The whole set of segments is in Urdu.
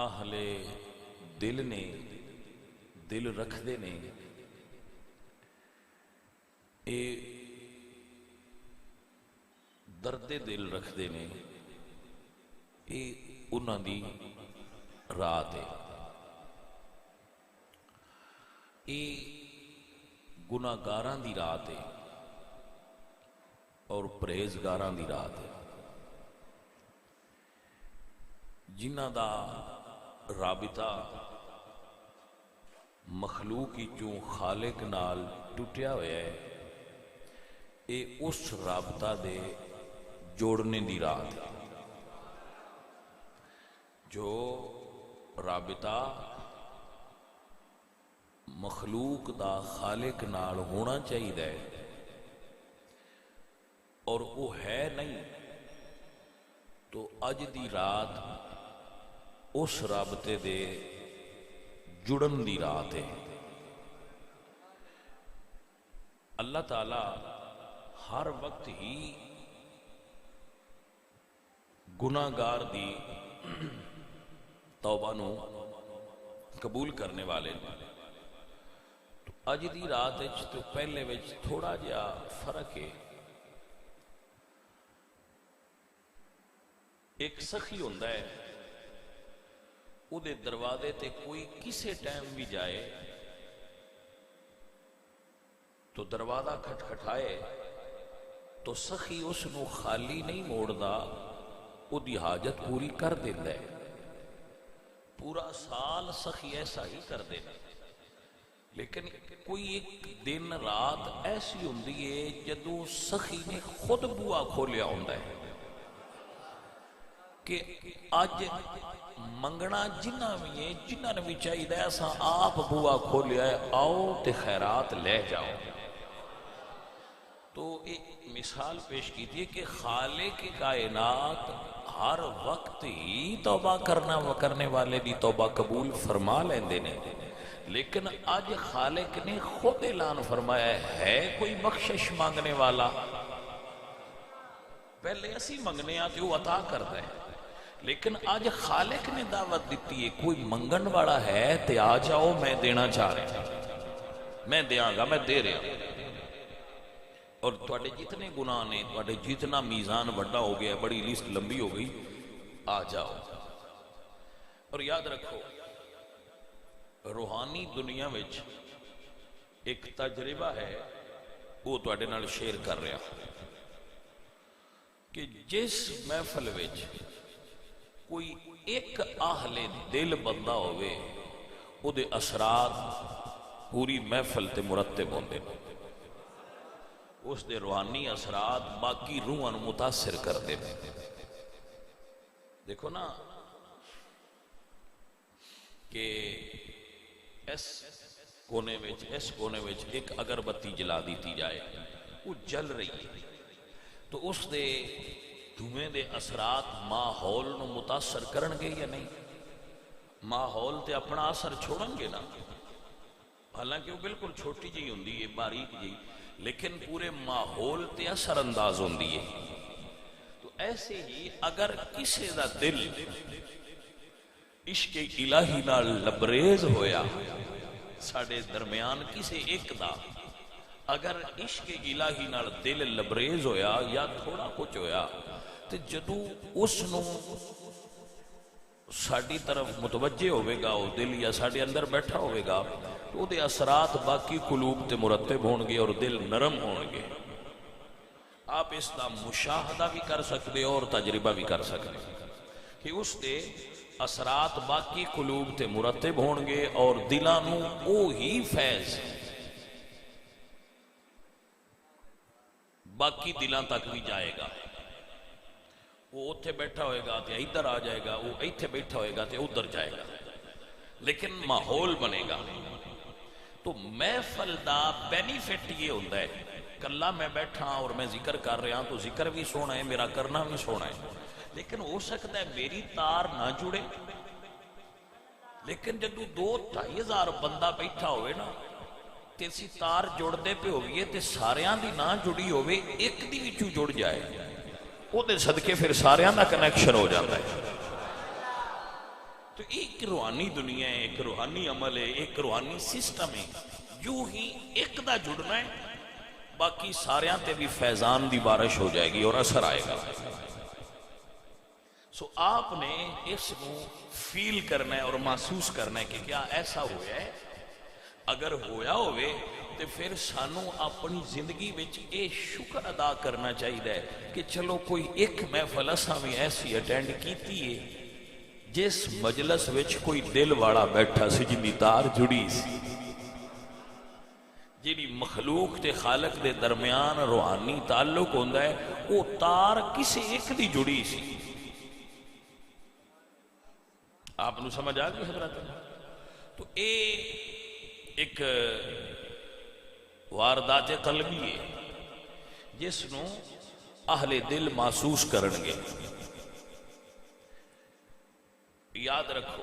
ਆਹਲੇ ਦਿਲ ਨੇ, ਦਿਲ ਰੱਖਦੇ ਨੇ, ਇਹ ਦਰਦੇ ਦਿਲ ਰੱਖਦੇ ਨੇ, ਇਹ ਉਹਨਾਂ ਦੀ ਰਾਤ ਹੈ। ਇਹ ਗੁਨਾਹਗਾਰਾਂ ਦੀ ਰਾਤ ਹੈ اور پرہیزگاراں دی رات ہے، جنہاں دا رابطہ مخلوق چوں خالق نال ٹوٹیا ہوا ہے، اے اس رابطہ دے جوڑنے دی رات ہے۔ جو رابطہ مخلوق دا خالق نال ہونا چاہیے اور وہ ہے نہیں، تو اج دی رات اس رابطے دے جڑن دی رات ہے۔ اللہ تعالی ہر وقت ہی گناہگار دی توبہ نو قبول کرنے والے، تو اج دی رات تو پہلے وچ تھوڑا جہا فرق ہے۔ ایک سخی ہوندہ ہے، او دے دروازے تے کوئی کسے ٹائم بھی جائے تو دروازہ کھٹکھٹائے تو سخی اس نو خالی نہیں موڑدا، او دی حاجت پوری کر دیتا ہے۔ پورا سال سخی ایسا ہی کر دیتا، لیکن کوئی ایک دن رات ایسی ہوندی ہے جدو سخی نے خود بوا کھولیا ہوندہ ہے کہ آج منگنا جنہ بھی ہے، جنہ نے بھی چاہیے دا ایسا آپ بوا کھولیا ہے، آؤ تے خیرات لے جاؤ۔ تو ایک مثال پیش کی تھی کہ خالق کائنات ہر وقت ہی توبہ کرنے والے دی توبہ قبول فرما لیندے نے، لیکن آج خالق نے خود اعلان فرمایا ہے کوئی بخشش مانگنے والا؟ پہلے اسی منگنے آتے وہ عطا کرتا ہے، لیکن آج خالق نے دعوت دیتی ہے کوئی منگن والا ہے تے آ جاؤ، میں دینا چاہ رہا ہوں، میں دیاں گا، میں دے رہا ہوں۔ اور تواڈے جتنے گناہ نے، تواڈے جتنا میزان بڑا ہو گیا، بڑی لسٹ لمبی ہو گئی، آ جاؤ۔ اور یاد رکھو روحانی دنیا وچ ایک تجربہ ہے، وہ تواڈے نال شیئر کر رہا کہ جس محفل وچ کوئی ایک اہل دل بندہ ہوئے، او دے اثرات پوری محفل تے مرتب ہوندے، اس دے روحانی اثرات باقی روحاں متاثر کردے۔ دیکھو نا کہ اس کونے وچ ایک اگربتی جلا دیتی جائے، وہ جل رہی ہے، تو اس دے دھویں دے اثرات ماحول نو متاثر کرن گے یا نہیں؟ ماحول تے اپنا اثر چھوڑن گے نا، حالانکہ وہ بالکل چھوٹی جی ہوندی ہے، باریک جی، لیکن پورے ماحول تے اثر انداز ہوندی ہے۔ تو ایسے ہی اگر کسی دا دل عشق الہی نال لبریز ہویا، ساڑے درمیان کسی ایک دا اگر عشق الہی نال دل لبریز ہویا یا تھوڑا کچھ ہویا، تو جدو اس نو ساڑی طرف متوجہ ہوئے گا، وہ دل یا ساڑے اندر بیٹھا ہوئے گا، تو دے اثرات باقی قلوب تے مرتب ہون گے اور دل نرم ہون گے۔ آپ اس دا مشاہدہ بھی کر سکتے اور تجربہ بھی کر سکتے کہ اس دے اثرات باقی قلوب تے مرتب ہون گے اور دلانو او ہی فیض باقی دلان تک بھی جائے گا۔ وہ اتھے بیٹھا ہوئے گا تے ادھر آ جائے گا، وہ ایتھے بیٹھا ہوئے گا تے ادھر جائے گا، لیکن ماحول بنے گا۔ تو محفل دا بینیفٹ یہ ہوتا ہے، کلا میں بیٹھا اور میں ذکر کر رہا ہوں تو ذکر بھی سونا ہے، میرا کرنا بھی سونا ہے، لیکن ہو سکتا ہے میری تار نہ جڑے، لیکن جدو 2-2.5 ہزار بندہ بیٹھا ہوئے نا، تیسی تار جوڑ دے پہ ہوئے تے ساریاں دی نہ جڑی ہوئے، ایک دی وچوں جڑ جائے، وہ دے صدقے پھر ساریاں دا کنیکشن ہو جاتا ہے۔ تو ایک روحانی دنیا ہے، ایک روحانی عمل ہے، ایک روحانی سسٹم ہے، یوں ہی ایک دا جڑنا ہے، باقی ساریاں تے بھی فیضان دی بارش ہو جائے گی اور اثر آئے گا۔ سو آپ نے اس کو فیل کرنا ہے اور محسوس کرنا ہے کہ کیا ایسا ہوا ہے۔ اگر ہویا ہوئے تو پھر سانو اپنی زندگی وچ اے شکر ادا کرنا چاہیے کہ چلو کوئی ایک محفل اساں بھی ایسی اٹینڈ کیتی ہے جس مجلس وچ کوئی دل والا بیٹھا سی، جنی تار جڑی سی، جی مخلوق تے خالق دے درمیان روحانی تعلق ہوندا ہے، وہ تار کسی ایک دی جڑی سی۔ آپ نو سمجھ آ گئی حضرت؟ تو اے ایک واردات قلبی ہے جس نو اہل دل محسوس کرن گے۔ یاد رکھو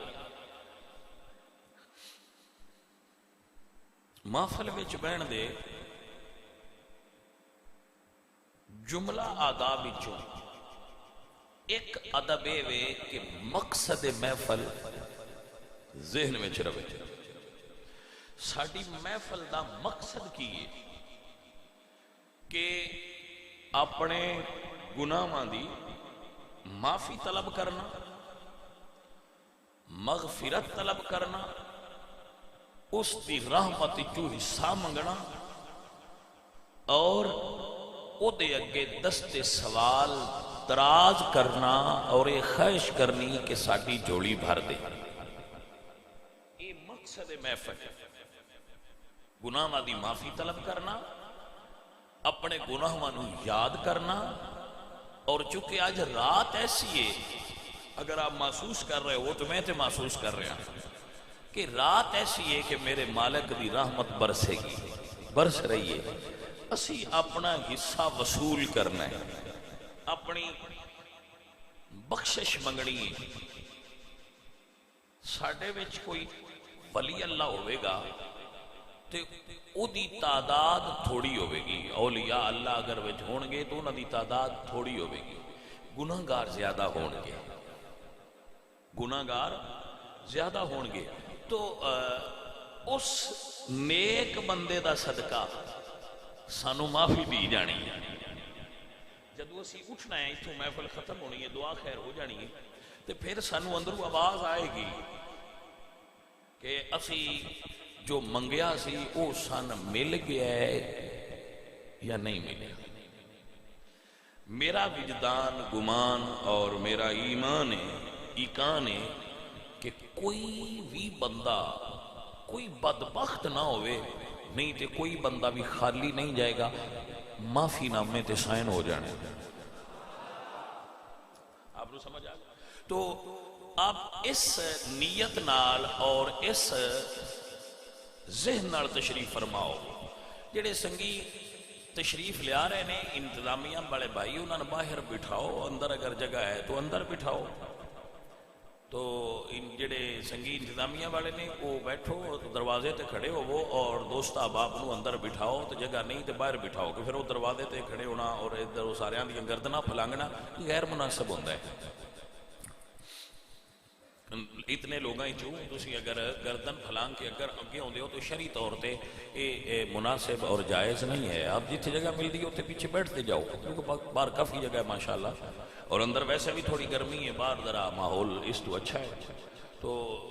محفل وچ بہن دے جملہ آداب وچوں ایک ادب اے کہ مقصد محفل ذہن وچ رہے۔ ساڈی محفل دا مقصد کی ہے کہ اپنے گناہاں دی معافی طلب کرنا، مغفرت طلب کرنا، اس دی رحمت جو حصہ منگنا، اور او دے اگے دست سوال دراز کرنا اور یہ خواہش کرنی کہ ساڈی جوڑی بھر دے۔ یہ مقصد محفل ہے۔ گناہاں دی معافی طلب کرنا، اپنے گناہاں نو یاد کرنا، اور چونکہ آج رات ایسی ہے، اگر آپ محسوس کر رہے ہو تو میں تے محسوس کر رہا ہوں کہ رات ایسی ہے کہ میرے مالک دی رحمت برسے گی، برس رہی ہے۔ اسی اپنا حصہ وصول کرنا ہے، اپنی بخشش منگنی ہے۔ ساڈے وچ کوئی ولی اللہ ہوئے گا تو او دی تعداد تھوڑی ہوئے گی، اولیاء اللہ اگر وچ ہون گے تو انہاں دی تعداد تھوڑی ہوئے گی، گناہگار زیادہ ہون گے، گناہگار زیادہ ہون گے۔ تو اس نیک بندے دا صدقہ سانو معافی دی جانی ہے۔ جدو اسی اٹھنا ہے، اتھوں محفل ختم ہونی ہے، دعا خیر ہو جانی ہے، تو پھر سانو اندروں آواز آئے گی کہ اسی جو منگیا سی او سان مل گیا ہے یا نہیں ملیا۔ میرا وجدان گمان اور میرا ایمان ہے کہ کوئی بھی بندہ کوئی بدبخت نہ ہوئے، نہیں تے کوئی بندہ بھی خالی نہیں جائے گا، معافی نامے تے سائن ہو جانے۔ آپ نے سمجھ آ گیا؟ تو آپ اس نیت نال اور اس ذہن نال تشریف فرماؤ۔ جڑے سنگی تشریف لیا رہے نے انتظامیہ والے بھائی، انہوں نے باہر بٹھاؤ، اندر اگر جگہ ہے تو اندر بٹھاؤ۔ تو جڑے سنگی انتظامیہ والے نے وہ بیٹھو، دروازے تے کھڑے ہو وہ، اور دوست احباب نو اندر بٹھاؤ، تو جگہ نہیں تو باہر بٹھاؤ، کہ پھر وہ دروازے تے کھڑے ہونا اور ادھر سارے دیا گردنا پھلانگنا غیر مناسب ہوتا ہے۔ اتنے لوگاں چوں تسی اگر گردن پھلانگ کے اگر اگے ہوندے ہو تو شرعی طور تے اے مناسب اور جائز نہیں ہے۔ آپ جتنے جگہ مل دی ہوتے پیچھے بیٹھتے جاؤ، کیونکہ باہر کافی جگہ ہے ماشاءاللہ، اور اندر ویسے بھی تھوڑی گرمی ہے، باہر ذرا ماحول اس تو اچھا ہے، تو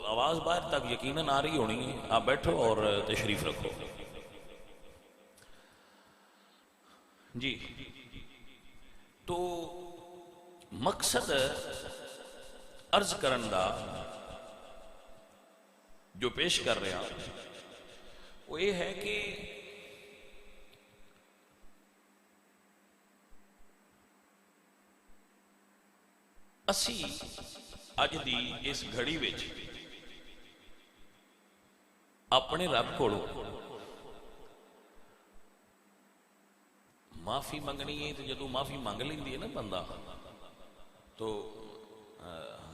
آواز باہر تک یقیناً آ رہی ہونی ہے۔ آپ بیٹھو اور تشریف رکھو۔ جی، تو مقصد عرض کرن دا جو پیش کر رہے ہیں وہ یہ ہے کہ اسی اج دی اس گھڑی وچ اپنے رب کو معافی منگنی ہے، تو جدو معافی مانگ لیندی ہے نا بندہ، تو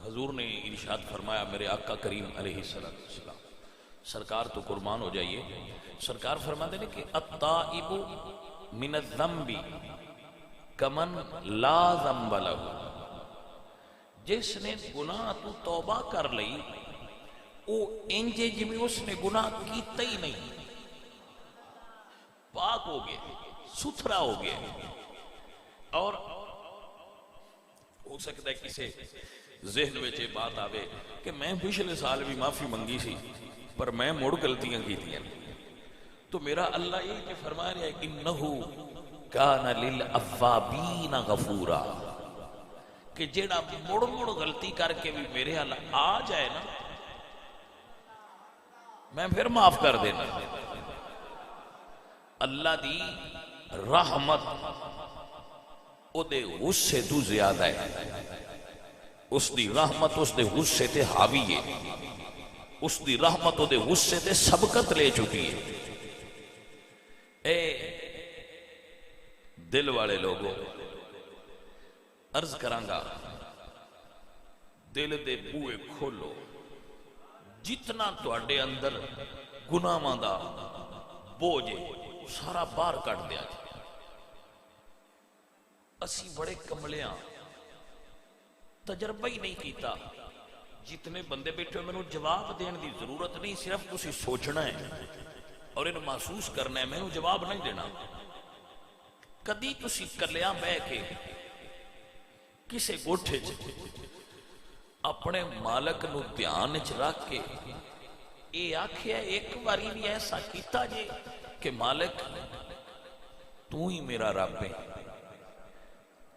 حضور نے ارشاد فرمایا، میرے آقا کریم علیہ السلام سرکار تو قربان ہو جائیے، سرکار فرماتے ہیں کہ التائب من الذنب کمن لا ذنب لہ، جس نے گناہ تو توبہ کر لئی وہ انجے جمیں اس نے گناہ کیتا ہی نہیں، پاک ہو گیا، ستھرا ہو گیا۔ اور ہو سکتا ہے کسی ذہن میں یہ بات آوے کہ میں پچھلے سال بھی معافی منگی سی پر میں مڑ غلطیاں کیتیاں، تو میرا اللہ یہ کہ فرما رہا ہے انہو کان للأوابین غفورا، کہ جیڑا مڑ مڑ غلطی کر کے بھی میرے اللہ آ جائے نا میں پھر معاف کر دینا۔ اللہ دی رحمت او دے غصے تو زیادہ ہے، اس دی رحمت اس دے غصے تے حاوی ہے، اس دی رحمت او دے غصے تے سبقت لے چکی ہے۔ اے دل والے لوگوں عرض کرانگا، دل دے بوئے کھولو، جتنا تواڈے اندر گناہاں دا بوجھ سارا باہر کٹ دیا جائے۔ اسی بڑے کملیاں تجربہ ہی نہیں کیتا، جتنے بندے بیٹھے میں نے جواب دین دی ضرورت نہیں، صرف تسی سوچنا ہے اور انہوں محسوس کرنا ہے، میں نے جواب نہیں دینا۔ کدی تسی کلیاں بہ کے کسے گوٹھے اپنے مالک نو دھیان چ رکھ کے اے آکھیا ایک باری بھی ایسا کیتا جے کہ مالک تو ہی میرا رب ہے،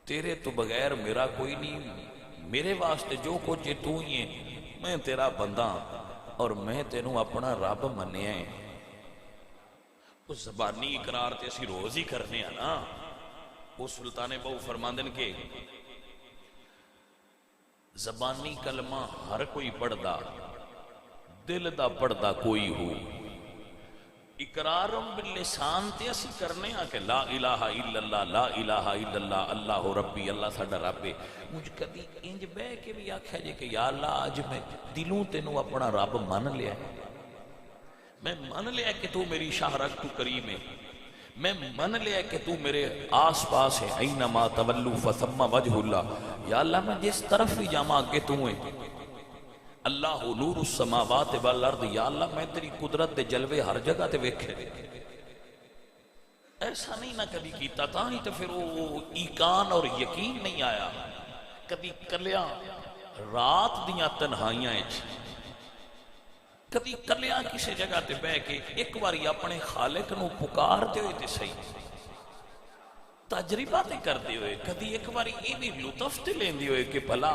تیرے تو بغیر میرا کوئی نہیں، میرے واسطے جو کچھ تو ہی ہے، میں تیرا بندہ اور میں تینوں اپنا رب منیا ہے۔ اس زبانی اقرار تے اسی روز ہی کرنے ہیں نا۔ وہ سلطان بہو فرماندن کے زبانی کلمہ ہر کوئی پڑھدا، دل دا پڑھدا کوئی ہو۔ اقرارم باللسان تے اسی کرنے ہیں کہ لا الہ الا اللہ، لا الہ الا اللہ، اللہ ربی، اللہ ساڈا رب ہے۔ مجھ کدی انج بہ کے بھی آکھیا جے کہ یا اللہ آج میں دلوں تینوں اپنا رب مان لیا ہے، میں مان لیا کہ تو میری شاہرگ تو کریم ہے، میں مان لیا کہ تو میرے آس پاس ہے، اینما تولو فثم وجہ اللہ، یا اللہ میں جس طرف ہی جاما کہ تو ہے، اللہ نور السماوات والارض، یا اللہ میں تیری قدرت دے جلوے ہر جگہ تے ویکھے۔ ایسا نہیں نہ کبھی کیتا تھا ہی تو پھر وہ ایقان اور یقین نہیں آیا۔ کبھی کلیاں رات دیاں تنہائیاں کبھی کلیاں کسی جگہ تے بہ کے ایک باری اپنے خالق نو پکار دے ہوئے تے صحیح تجربہ تے کر دے ہوئے، کبھی ایک باری یہ بھی لطف تے لین دے ہوئے کہ بھلا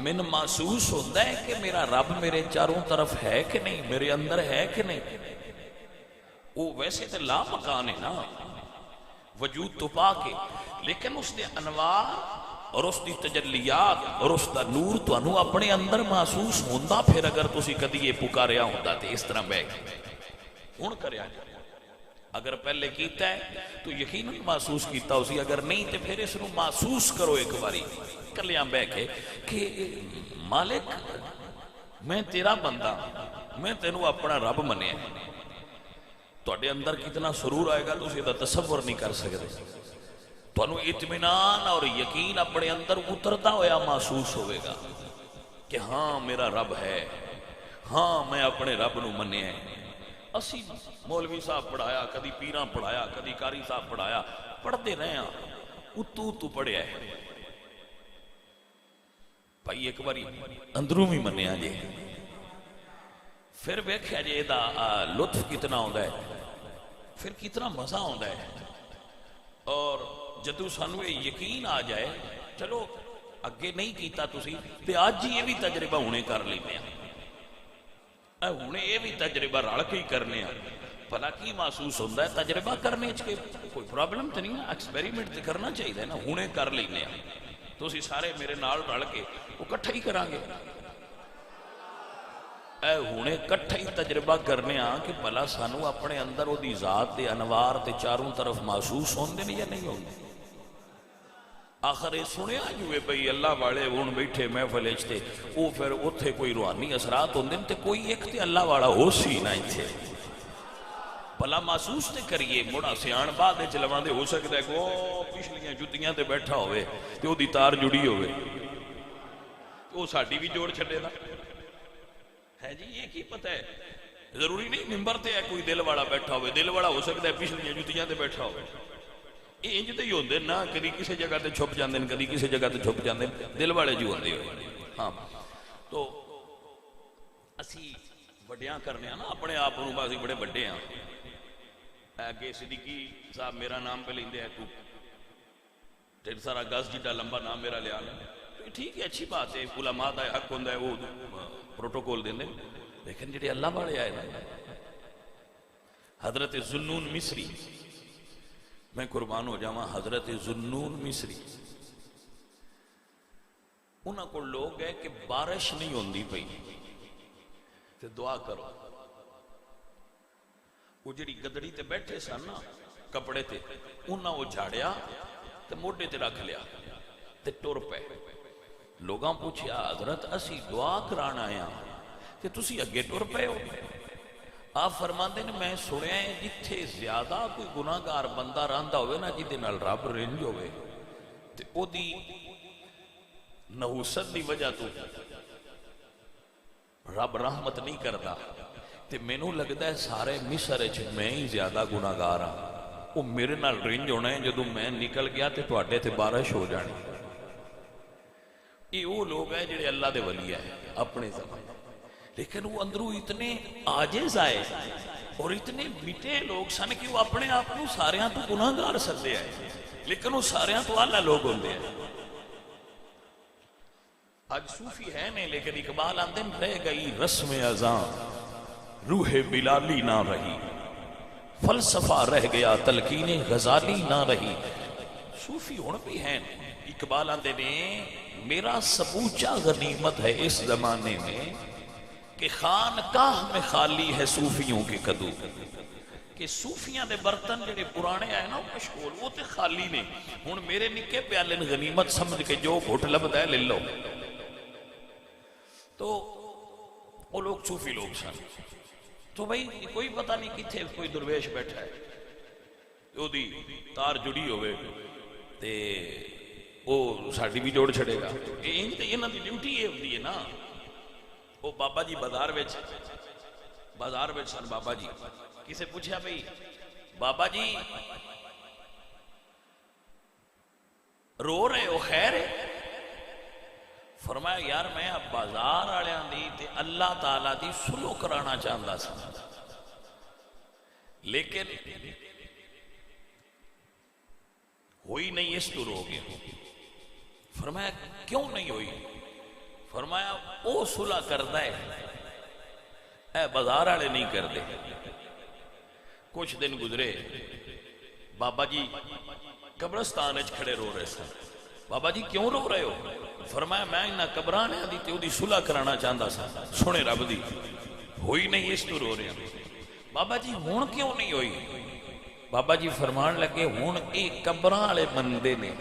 من محسوس ہوتا ہے کہ میرا رب میرے چاروں طرف ہے کہ نہیں، میرے اندر ہے کہ نہیں۔ وہ ویسے تے لا مکان ہے نا، وجود تو پا کے، لیکن اس نے انوار اور اس دی تجلیات اور اس دا نور تو انو اپنے اندر محسوس ہوندہ، پھر اگر تسی کدی یہ پکاریا ہوندہ تے اس طرح بیٹھ ہون کریا جائے۔ اگر پہلے کیتا ہے تو یقیناً محسوس کیتا اسی، اگر نہیں تے پھر اس نو محسوس کرو ایک باری کلیاں بہ کے کہ مالک میں تیرا بندہ، میں تینوں اپنا رب منیا۔ تواڈے اندر کتنا سرور آئے گا تو اسے تصور نہیں کر سکتے۔ تانوں اطمینان اور یقین اپنے اندر اترتا ہویا محسوس ہوئے گا کہ ہاں میرا رب ہے، ہاں میں اپنے رب نو منیا ہے۔ اسی مولوی صاحب پڑھایا، کدی پیراں پڑھایا، کدی کاری صاحب پڑھایا، پڑھتے رہے ہیں، اتو پڑھیا ہے۔ بھائی ایک باری اندروں بھی منیا جے، پھر ویکھیا جے دا لطف کتنا ہوندا ہے، پھر کتنا مزہ ہوندا ہے۔ اور جدو سانو یقین آ جائے چلو اگے نہیں کیتا تسی تے آج یہ بھی تجربہ ہونے کر لینے ہیں، ہونے یہ بھی تجربہ رل کے ہی کرنے ہیں۔ بھلا کی محسوس ہوتا ہے تجربہ کرنے کے کوئی پرابلم تو نہیں ہے، ایکسپیریمنٹ تو کرنا چاہیے نا، ہونے کر لینے ہیں۔ تو اسی سارے میرے نال رل کے وہ کٹھا ہی کریں گے، اے ہونے کٹھا ہی تجربہ کرنے ہاں کہ بھلا سانو اپنے اندر وہ دی ذات دے انوار تے چاروں طرف محسوس ہوندے نہیں یا نہیں ہوندے۔ آخر یہ سنیا جوئے بھئی اللہ والے ہون بیٹھے محفل اچھتے وہ پھر اتھے کوئی روحانی اثرات ہوندے تے کوئی ایک تے اللہ والا ہو سی نہ اتھے، بھلا محسوس تے کریے۔ مڑا سیان بعد چلوان دے ہو سکتا ہے کہ وہ پچھلیاں جتیاں تے بیٹھا ہوئے تے وہ دی تار جڑی ہوئے وہ ساڈی بھی جوڑ چھڈے دا ہے جی. یہ کی پتہ ہے, ضروری نہیں ممبر تے ہے کوئی دل والا بیٹھا ہوئے, دل والا ہو سکتا ہے پچھلی جتیاں تے بیٹھا ہوئے. یہ انج تے ہی ہوندے نا, کدی کسی جگہ تے چھپ جاندے نے, کدی کسی جگہ تے چھپ جاندے نے, دل والے جو ہوندے ہوئے. ہاں تو اسی وڈیاں کرنے ہیں نا اپنے آپ کو, اسی بڑے بڑے ہیں. اگے صدیقی صاحب میرا نام پہ لیندے ہیں, تو ڈھیر سارا گز جیڈا لمبا نام میرا لیا لیں, ٹھیک ہے اچھی بات ہے, علماء دا حق ہوندا ہے وہ پروٹوکول دیندے. لیکن جڑے اللہ والے آئے نا, حضرت ذوالنون مصری, میں قربان ہو جاواں, حضرت ذوالنون مصری, انہاں کو لوگ ہے کہ بارش نہیں ہوندی پئی تے دعا کرو. وہ جڑی گدڑی تے بیٹھے سن نا کپڑے تے, انہاں وہ جھاڑیا تے موڈے تے رکھ لیا تے ٹر پے. لوگاں پوچھیا حضرت اسی دعا کرانا آیا تے تسی اگے ٹر پے ہو. آپ فرماندے نے میں سنیا ہے جتھے زیادہ کوئی گناہگار بندہ رہندا ہوئے نا, جدے نال رب رنج ہوئے تے او دی نحوست دی وجہ تو رب رحمت نہیں کرتا. تے مینوں لگدا ہے سارے مصر وچ میں ہی زیادہ گناہگار ہاں. وہ میرے نال رنج ہونا ہے, جدوں میں نکل گیا تے تواڈے تے بارش ہو جانی. یہ وہ لوگ ہیں جڑے اللہ دے ولی ہیں اپنے زمانے, لیکن وہ اندروں اتنے عاجز آئے اور اتنے میٹھے لوگ سن کہ وہ اپنے آپ کو ساریاں تو گناہگار سمجھتے ہیں, لیکن وہ ساریاں تو اللہ لوگ ہوندے ہیں. آج صوفی ہے نہیں, لیکن اقبال آندے رہ گئی رسم اذاں روح بلالی نہ رہی, فلسفہ رہ گیا تلقین غزالی نہ رہی. صوفی ہن بھی ہیں. اقبال آندے نے میرا سبوچہ غنیمت ہے اس زمانے میں کہ خانقاہ میں خالی ہے صوفیوں کے کدو. کہ صوفیاں دے برتن جڑے پرانے آئے نا مشغول, وہ تے خالی نے. ہن میرے نکے پیالے غنیمت سمجھ کے جو گھٹ لبدا ہے لے لو. تو وہ لوگ صوفی لوگ سن. تو بھئی کوئی پتہ نہیں کتھے کوئی درویش بیٹھا ہے, وہ دی تار جڑی ہوئے تے وہ ساڈی بھی جوڑ چھڑے گا. انہاں دی ڈیوٹی یہ ہوندی ہے نا. وہ بابا جی بازار وچ سن. بابا جی کسے پوچھا بھئی بابا جی رو رہے ہو, خیر ہے؟ فرمایا یار میں اب بازار والےاں دی تے اللہ تعالیٰ دی سلو کرانا چاہتا سا, لیکن ہوئی نہیں, اس تو رو گئے. فرمایا کیوں نہیں ہوئی؟ فرمایا او صلح کردا ہے, اے بازار والے نہیں کردے. کچھ دن گزرے, بابا جی قبرستان وچ کھڑے رو رہے سن. بابا جی کیوں رو رہے ہو؟ فرمایا میں انہاں قبراں دی تے اودی صلح کرانا چاہتا سا, سنے رب دی ہوئی نہیں, اس تو رو رہے ہیں. بابا جی ہن کیوں نہیں ہوئی؟ بابا جی فرمان لگے ہن اے قبراں والے مندے نے,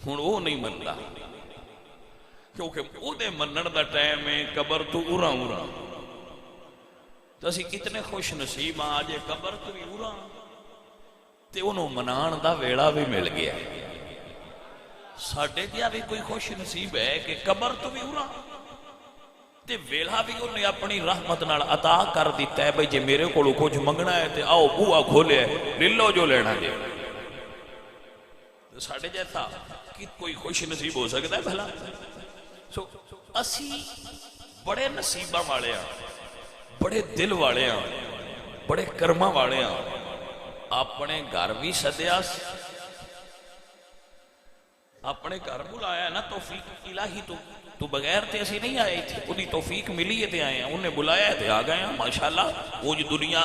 ہن وہ نہیں منتا, کیونکہ او دے منن دا ٹائم ہے قبر تو اُراں اُراں. تو اسی کتنے خوش نصیب ہاں آج قبر تو بھی اُراں تے انہوں منان دا ویڑا بھی مل گیا. ساڈے کیا بھی کوئی خوش نصیب ہے کہ قبر تو بھی اُراں تے ویڑا بھی انہیں اپنی رحمت نال عطا کر دیتا ہے. بھئی جے میرے کو کچھ منگنا ہے تے آؤ بوا کھولے ہے, لے لو جو لینا جے. ساڑھے جیسا کہ کوئی خوش نصیب ہو سکتا ہے بھلا. اسی بڑے نصیبہ والے ہیں, بڑے دل والے ہیں, بڑے کرمہ والے ہیں. اپنے گھر بھی سدیا, اپنے گھر بلایا نا توفیق الہی تو بغیر تے اسی نہیں آئے تھے, انہی توفیق ملی ہے تے آئے ہیں, انہیں بلایا تے آ گئے ہیں. ماشاءاللہ وہ جو دنیا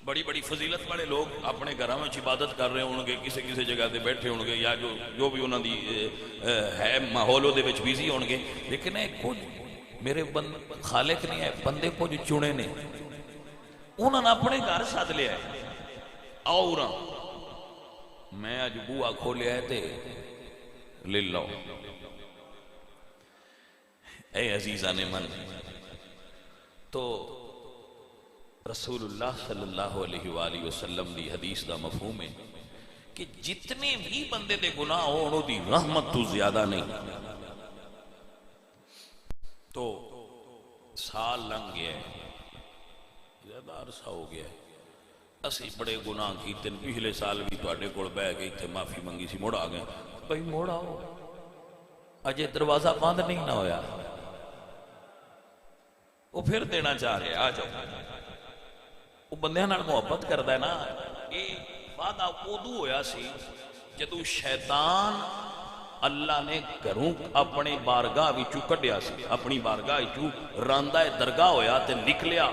بڑی بڑی فضیلت والے لوگ اپنے گھراں میں عبادت کر رہے ہوں گے, کسی کسی جگہ تے بیٹھے ہوں گے, یا جو بھی انہوں دی ہے ماحول دے وچ بیزی ہوں گے, لیکن کچھ میرے خالق نہیں ہے, بندے کچھ چنے نے, انہوں نے اپنے گھر ساتھ لیا ہے. آؤ راں میں اج بوا کھولیا ہے تے لے لو. اے عزیزان من, تو رسول اللہ صلی اللہ علیہ وآلہ وسلم دی حدیث دا مفہوم ہے کہ جتنے بھی بندے دے گناہ ہو دی رحمت تو زیادہ نہیں. تو سال لنگ گیا ہے، زیادہ عرصہ ہو گیا ہے، اسی بڑے گناہ کیتے پچھلے سال بھی تواڈے کول بیٹھ کے اتنے معافی منگی سی، مڑ آ گئے. بھائی مڑ آؤ، اجے دروازہ بند نہیں نہ ہویا. وہ پھر دینا چاہ رہے آ جاؤ. وہ بندیاں نال محبت کردا ہے نا. یہ وعدہ ادو ہویا سی جدو شیطان اللہ نے گھروں اپنے بارگاہ وچوں کڈیا سی، اپنی بارگاہ وچوں راندہ درگاہ ہویا تے نکلیا.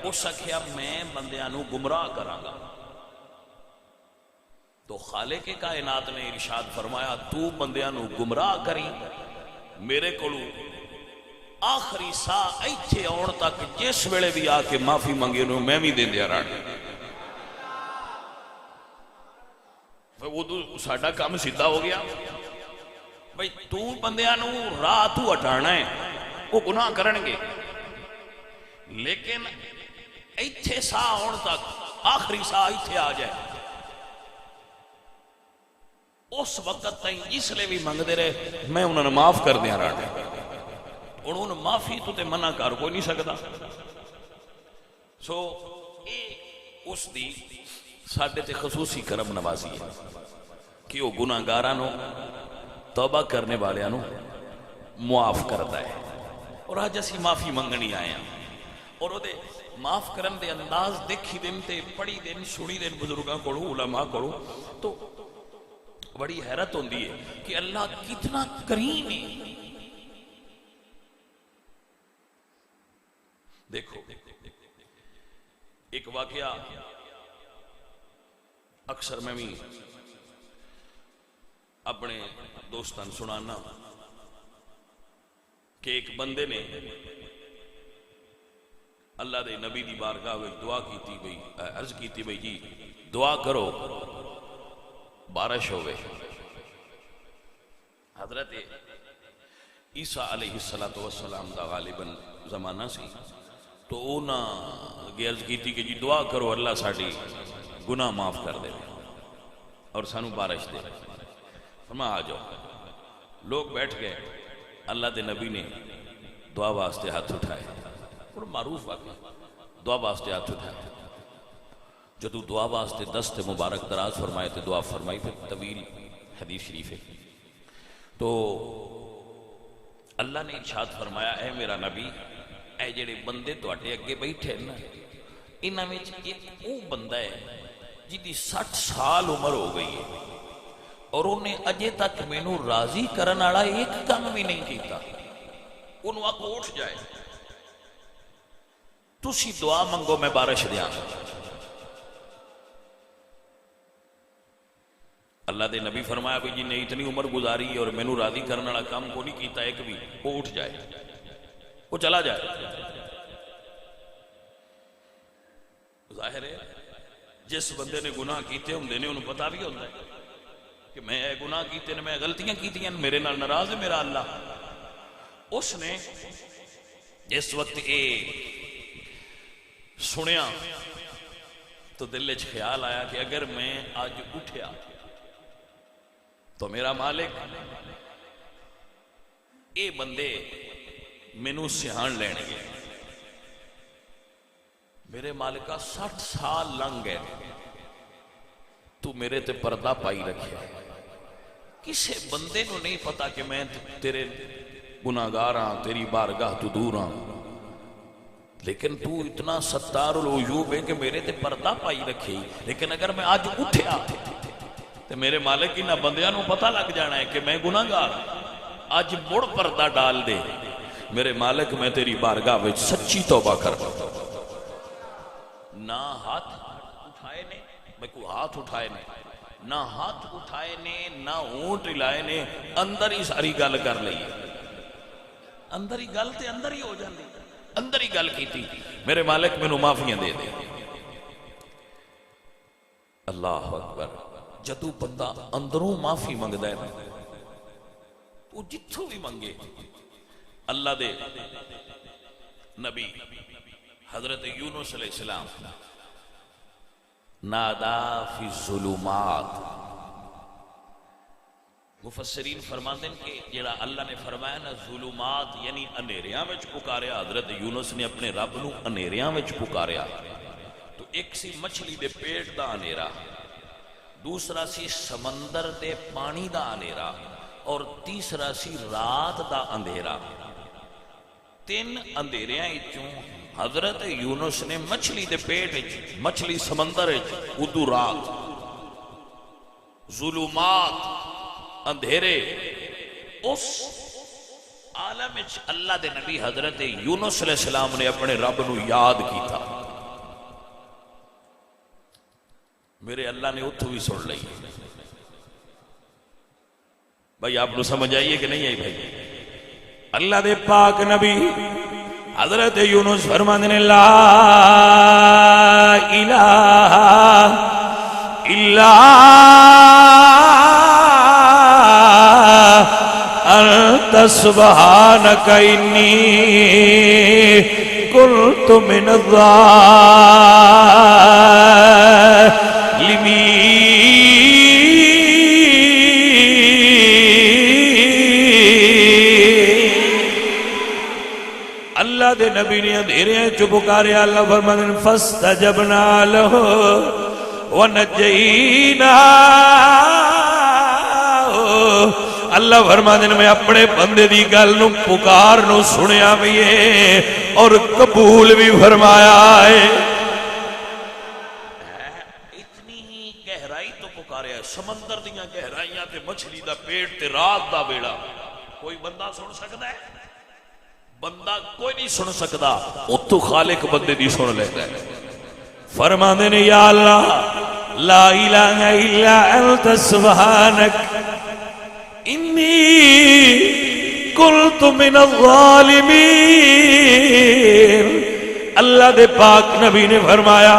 اس آکھیا میں بندیاں نو گمراہ کراں گا. تو خالق کائنات نے ارشاد فرمایا تو بندیاں نو گمراہ کری، میرے کولو آخری سا ایتھے آن تک جس ویلے بھی آ کے معافی منگے نو میں بھی دیندیا رہنا. وہ تو ساڈا کام سیدھا ہو گیا. بھئی تو بندیاں نو راہ تو ہٹانا ہے، وہ گناہ کرن گے، لیکن ایتھے سا آن تک آخری سا ایتھے آ جائے اس وقت تائیں جس لئے بھی منگ دے رہے میں انہوں نے معاف کر دیا رہا ہے. انہوں نے معافی تو تے منع کر کوئی نہیں سکتا. سو اس دی ساڈے تے خصوصی کرم نوازی ہے کہ وہ گناہ گارانو توبہ کرنے والیاں نو معاف کرتا ہے. اور آج اسی معافی منگنی آئے ہیں اور وہ دے معاف کرن دے انداز دیکھی دن تے پڑھی دن سنی دن بزرگاں کڑو علماء کڑو تو بڑی حیرت ہوندی ہے کہ اللہ کتنا کریم ہے. دیکھو ایک واقعہ اکثر میں بھی اپنے دوستان سنانا کہ ایک بندے نے اللہ دے نبی دی بارگاہ میں دعا کیتی بھئی عرض کیتی بھئی جی دعا کرو بارش ہوئے. حضرت عیسیٰ علیہ السلام دا غالباً زمانہ سی تو انہاں عرض کیتی کہ جی دعا کرو اللہ ساڑی گناہ معاف کر دے اور سانو بارش دے. فرمایا آ جاؤ. لوگ بیٹھ گئے. اللہ دے نبی نے دعا واسطے ہاتھ اٹھائے اور معروف واقعہ دعا واسطے ہاتھ اٹھائے. جدو دعا واسطے دست مبارک دراز فرمائے تو دعا فرمائی پھر طویل حدیث شریف ہے. تو اللہ نے ارشاد فرمایا اے میرا نبی اے جڑے بندے تواڈے اگے بیٹھے نا انہاں وچ ایک او بندہ ہے جدی 60 سال عمر ہو گئی ہے اور انہیں اجے تک مینوں راضی کرن والا ایک کام بھی نہیں کیتا. انہوں آکو اٹھ جائے تسی دعا منگو میں بارش دیاں. اللہ دے نبی فرمایا کہ جی نے اتنی عمر گزاری اور مینوں راضی کرن والا کام کو نہیں کیتا ایک بھی، وہ اٹھ جائے وہ چلا جائے. ظاہر ہے جس بندے نے گناہ کیتے ہوندے نے انہوں پتا بھی ہوتا ہے کہ میں اے گناہ کیتے نے میں غلطیاں کیتی ہیں میرے نال ناراض ہے میرا اللہ. اس نے جس وقت اے سنیا تو دل وچ خیال آیا کہ اگر میں آج اٹھیا تو میرا مالک اے بندے مینوں سیان لین گے. میرے مالکہ 60 سال لنگ گئے تو میرے تے پردہ پائی رکھے. کسے بندے نو نہیں پتا کہ میں تیرے گناہگار ہاں تیری بارگاہ تو دور ہاں لیکن تو اتنا ستار العیوب ہے کہ میرے تے پردہ پائی رکھے. لیکن اگر میں آج اٹھیا تو میرے مالک کی نہ بندیاں نو پتہ لگ جانا ہے کہ میں گناہگار آج مڑ پردہ ڈال دے میرے مالک میں تیری بارگاہ میں سچی توبہ کر. نہ ہاتھ اٹھائے نے میں کو ہاتھ اٹھائے نے نہ ہاتھ اٹھائے نے نہ اونٹ لائے نے اندر ہی ساری گل کر لئی. اندر ہی گل تے اندر ہی ہو جاندی اندر ہی گل کی تھی میرے مالک میں نو معافیاں دے دے. اللہ اکبر. جدو بندہ اندروں معافی منگدا ہے وہ جتھوں بھی منگے. اللہ دے نبی حضرت یونس علیہ السلام نادا فی الظلمات مفسرین فرماندے ہیں کہ جڑا اللہ نے فرمایا نا ظلمات یعنی انیریاں وچ پکاریا، حضرت یونس نے اپنے رب نو انیریاں وچ پکاریا، تو ایک سی مچھلی دے پیٹ دا انیرا، دوسرا سی سمندر دے پانی دا اندھیرا، اور تیسرا سی رات دا اندھیرا۔ تین اندھیریاں چوں حضرت یونس نے مچھلی دے پیٹ، مچھلی سمندر ادو رات، ظلمات اندھیرے، اس عالم اللہ دے نبی حضرت یونس علیہ السلام نے اپنے رب نو یاد کیتا۔ میرے اللہ نے اتھو بھی سن لئی۔ بھائی آپ کو سمجھ آئیے کہ نہیں آئی؟ بھائی اللہ دے پاک نبی حضرت یونس فرماندے نے لا الہ الا انت سبحانک انی کنت من اللہ دے نبی نے اندھیرے چپکارے، اللہ فرماتے ہیں فاستجبنا لہ ونجینا، اللہ فرماتے ہیں میں اپنے بندے دی گل نو پکار نو سنیا بھی ہے اور قبول بھی فرمایا ہے۔ اتنی ہی گہرائی تو پکاریا ہے، سمندر دیاں گہرائیاں تے مچھلی دا پیٹ تے رات دا بیڑا، کوئی بندہ سن سکتا ہے؟ بندہ کوئی نہیں سن سکتا، اتو خالق بندے دی سن لیتا ہے۔ فرماندے نے یا اللہ لا الہ الا انت سبحانک انی کنت من الظالمین۔ اللہ دے پاک نبی نے فرمایا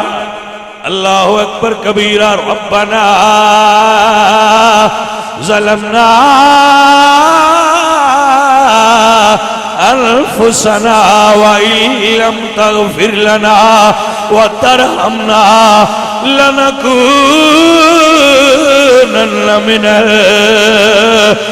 اللہ اکبر کبیرہ، ربنا ظلمنا انفسنا وَإِن لَّمْ تَغْفِرْ لَنَا وَتَرْحَمْنَا لَنَكُونَنَّ مِنَ الْخَاسِرِينَ۔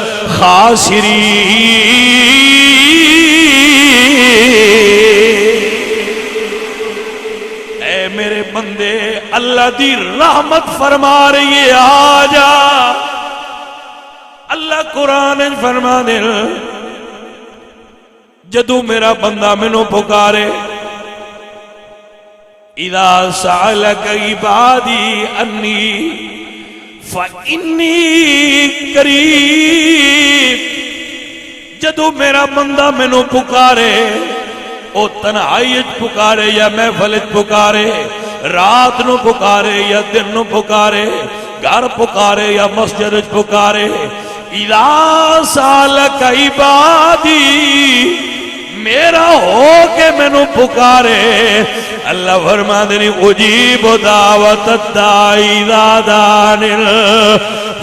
اے میرے بندے اللہ دی رحمت فرما رہی ہے، آجا۔ اللہ قرآن فرما دے جدو میرا بندہ منو پکارے، اذا سألک عبادی انی فإنی قریب، جدو میرا بندہ منو پکارے، او تنہائی پکارے یا محفل پکارے، رات نو پکارے یا دن نو پکارے، گھر پکارے یا مسجد پکارے، اذا سألک عبادی میرا ہو کے مینو پکارے، اللہ فرما دینی اجیب دعوت الداعی اذا دعان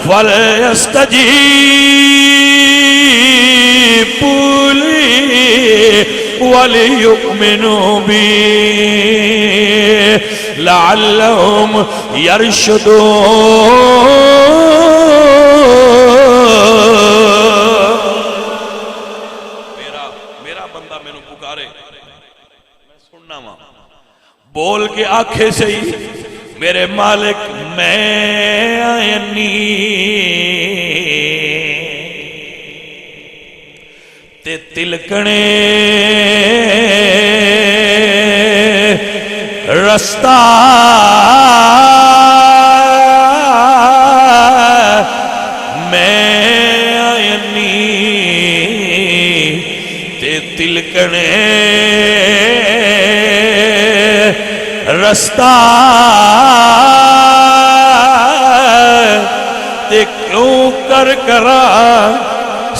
فلیستجیبوا لی ولیؤمنوا بی لعلہم یرشدون۔ بول کے آنکھیں سے ہی میرے مالک میں آئینی تے تلکنے رستہ میں آئینی تے تلکنے رستہ تے کیوں کر کرا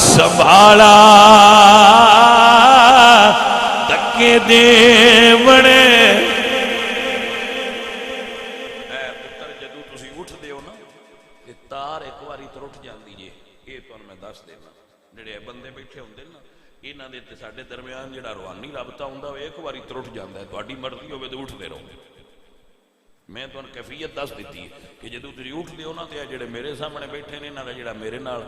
سنبھالا تکے دے بڑے۔ پتر جدو تسی اٹھ دے ہو نا کہ تار ایک واری تو اٹھ جان دیجئے، یہ تو میں دس دینا جڑے بندے بیٹھے ہوندے نا انہاں دے تے ساڈے درمیان جڑا روحانی رابطہ ہوندا ہے ایک واری ترٹ جاندا ہے، تہاڈی مرضی ہوے تے اٹھ دے رہو۔ میں تو کیفیت دس دیتی ہے کہ جدو تسی اٹھ دے ہو نا تے جڑے میرے سامنے بیٹھے نے انہاں دا جڑا میرے نال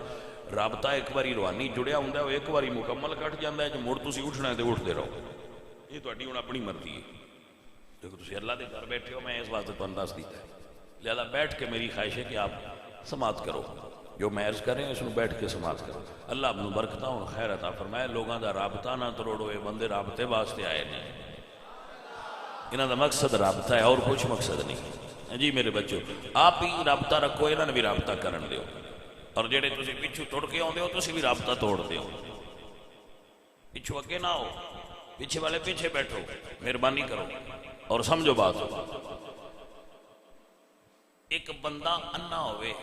رابطہ ایک باری روحانی جڑیا ہوں وہ ایک باری مکمل کٹ جاتا ہے جو مڑ تسی اٹھنا ہے تو اٹھتے رہو یہ تہاڈی ہن اپنی مرضی ہے دیکھو تسی اللہ دے گھر بیٹھے ہو میں اس واسطے تمہیں دس دیتا ہے لہذا بیٹھ کے میری خواہش ہے کہ آپ سماعت کرو جو میں عرض کریں اس میں بیٹھ کے سماعت کرو اللہ اپنی برکتاں اور خیر عطا فرمائے لوگاں دا رابطہ نہ توڑو یہ بندے رابطے واسطے آئے نہیں انہاں دا مقصد رابطہ ہے اور کچھ مقصد نہیں جی میرے بچوں آپ ہی رابطہ رکھو انہاں نے بھی رابطہ کرن دیو اور جڑے تسی پچھو توڑ کے آؤندے ہو تسی بھی رابطہ توڑ دیو پچھو اگے نہ ہو پیچھے والے پیچھے بیٹھو مہربانی کرو اور سمجھو بات ایک بندہ انا ہوئے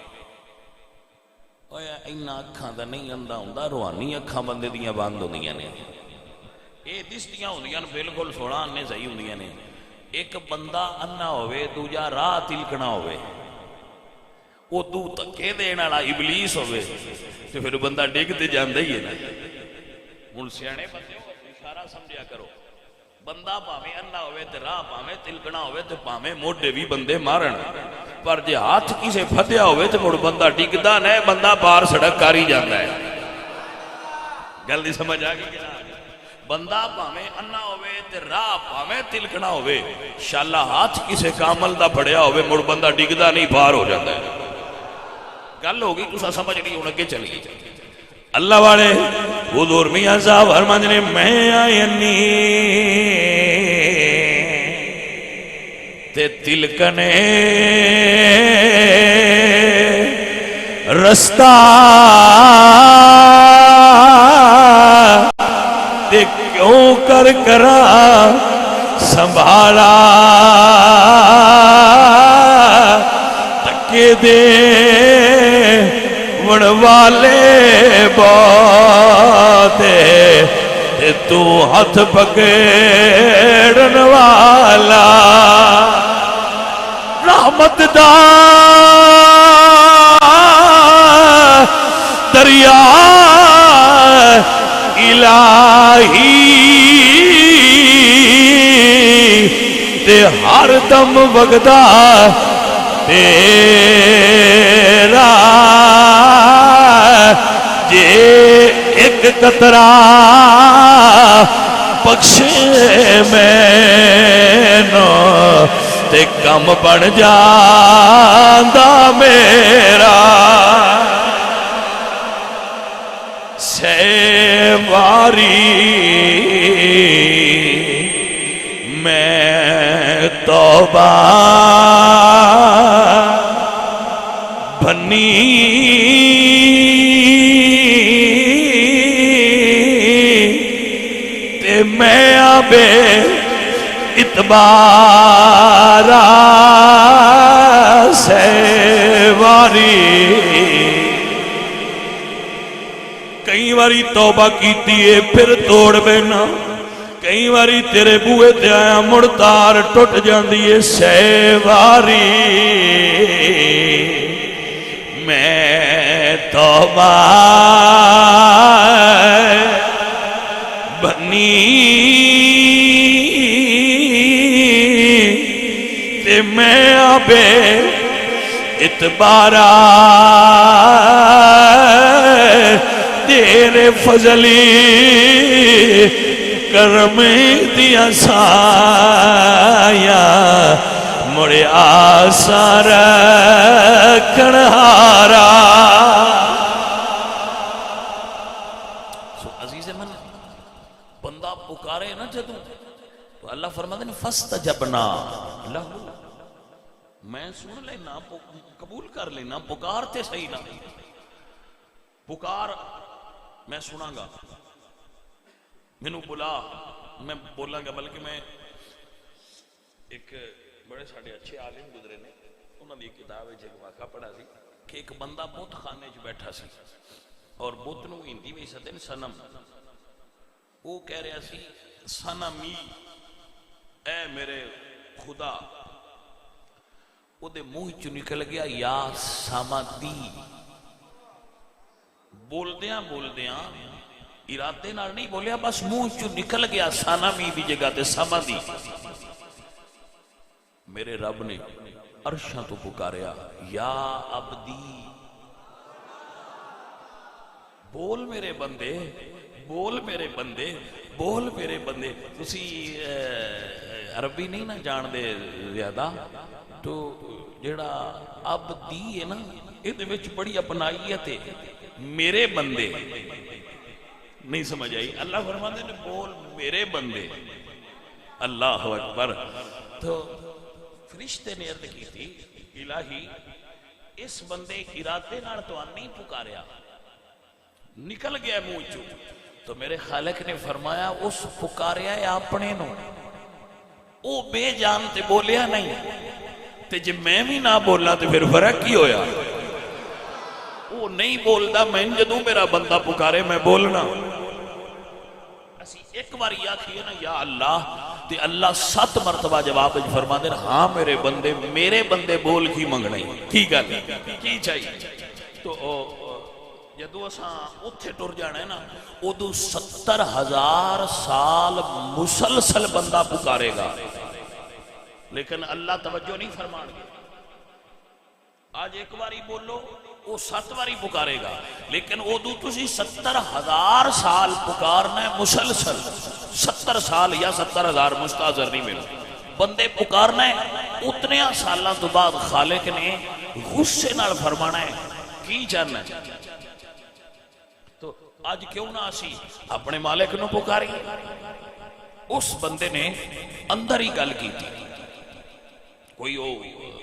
اینا اکھاں دا نہیں اندھا ہوندا روحانی اکھاں بندے دیاں بند ہوندیاں نے یہ دستیاں ہوندیاں بالکل سونا انے صحیح ہوندیاں نے ایک بندہ انا ہوئے دوجا راہ تلکنا ہوئے وہ دو تکے دینا والا ابلیس ہوئے تو پھر بندہ ڈگ تے جاندا ہی ہے نا ہن سیانے بندے ہو اشارہ سمجھیا کرو بندہ پاویں انا ہوئے تے راہ پاویں تلکنا ہوئے تے پاویں موڈے بھی بندے مارن پر جے ہاتھ کسے پھدیا ہوئے تے مڑ بندہ ڈگدا نہ بندہ پار سڑک کاری جاندا ہے گل دی سمجھ آ گئی کہ نہ بندہ پاویں انا ہوئے تے راہ پاویں تلکنا ہوئے انشاءاللہ ہاتھ کسے کامل دا پڑیا ہوئے مڑ بندہ ڈگدا نہیں پار ہو جاندا ہے گل ہوگی تسا سمجھ نہیں ہن اگے چلیے اللہ والے حضور میاں صاحب فرماندے نے میں آئینی تے تلکنے رستہ تے کیوں کر کرا سنبھالا تکے دے والے باتے تے تو ہاتھ پکڑن والا رحمت دا دریا الہی تے ہر دم وگدا تیرا جے ایک قطرہ بخشے مینو تے کم بن جاندا میرا سیواری میں توبہ بنی تے میں آبے اتبارا سیواری کئی باری توبہ کیتی ہے پھر توڑ بینا کئی باری تیرے بوئے تے آیا مڑتار ٹوٹ جاندی ہے سیواری میں توبہ بنی تے میں آبے اتبارا تیرے فضلی کرم دیا سایا مڑے آسار کنہارا عزیز من بندہ پکارے نا جدو تو اللہ فرماتے ہیں فاستجبنا لہو میں سن لینا قبول کر لینا پکارتے صحیح نہ پکار میں سنا گا مینوں بلا میں بولاں گا بلکہ میں ایک بڑے ساڑے اچھے عالم گزرے نے انہوں نے کتاب ایک واقعہ پڑھا سی کہ ایک بندہ بت خانے چ بیٹھا سی اور بت نو ہندی میں سدے سنم وہ کہہ رہا سی سنمی اے میرے خدا وہ دے منہ چ نکل گیا یا سامدی بولدیاں ارادے نال نہیں بولیا بس منہ چ نکل گیا سانمی دی جگہ تے سمدی میرے رب نے عرشاں تو پکاریا یا عبدی بول میرے بندے، بول میرے بندے، بول میرے بندے. تسی عربی نہیں نہ جان دے زیادہ، تو جڑا اب دی ہے نا یہ بڑی اپنائیت ہے. میرے بندے نہیں سمجھ آئی. اللہ فرماتے ہیں بول میرے بندے. اللہ اکبر. تو فرشتے نے عرض کی تھی الہی اس بندے ارادے نال تو نہیں پکاریا، نکل گیا منہ چوں. تو میرے خالق نے فرمایا اس پکاریا ہے اپنے نو، او بے جان تے بولیا نہیں تے جے میں بھی نہ بولا تے پھر فرق کی ہویا. وہ نہیں بولدا میں جدوں میرا بندہ پکارے میں بولنا. اسی ایک بار آکھیے نا یا اللہ تے اللہ 7 مرتبہ جواب فرما دے ہاں میرے بندے بول کی منگنے کی گل کی چاہیے. تو جدو اساں اتھے ٹر جانا ہے نا ادو 70,000 سال مسلسل بندہ پکارے گا، لیکن اللہ توجہ نہیں فرمان گے. آج ایک باری بولو وہ 7 باری پکارے گا، لیکن ادو تسی 70,000 سال پکارنا ہے مسلسل. 70 سال یا 70,000 مستحضر نہیں ملو بندے پکارنا ہے. اتنے سالوں تو بعد خالق نے غصے نال فرمانا ہے کی جاننا ہے. تو آج کیوں نہ اسی اپنے مالک نو پکاری. اس بندے نے اندر ہی گل کی تھی، کوئی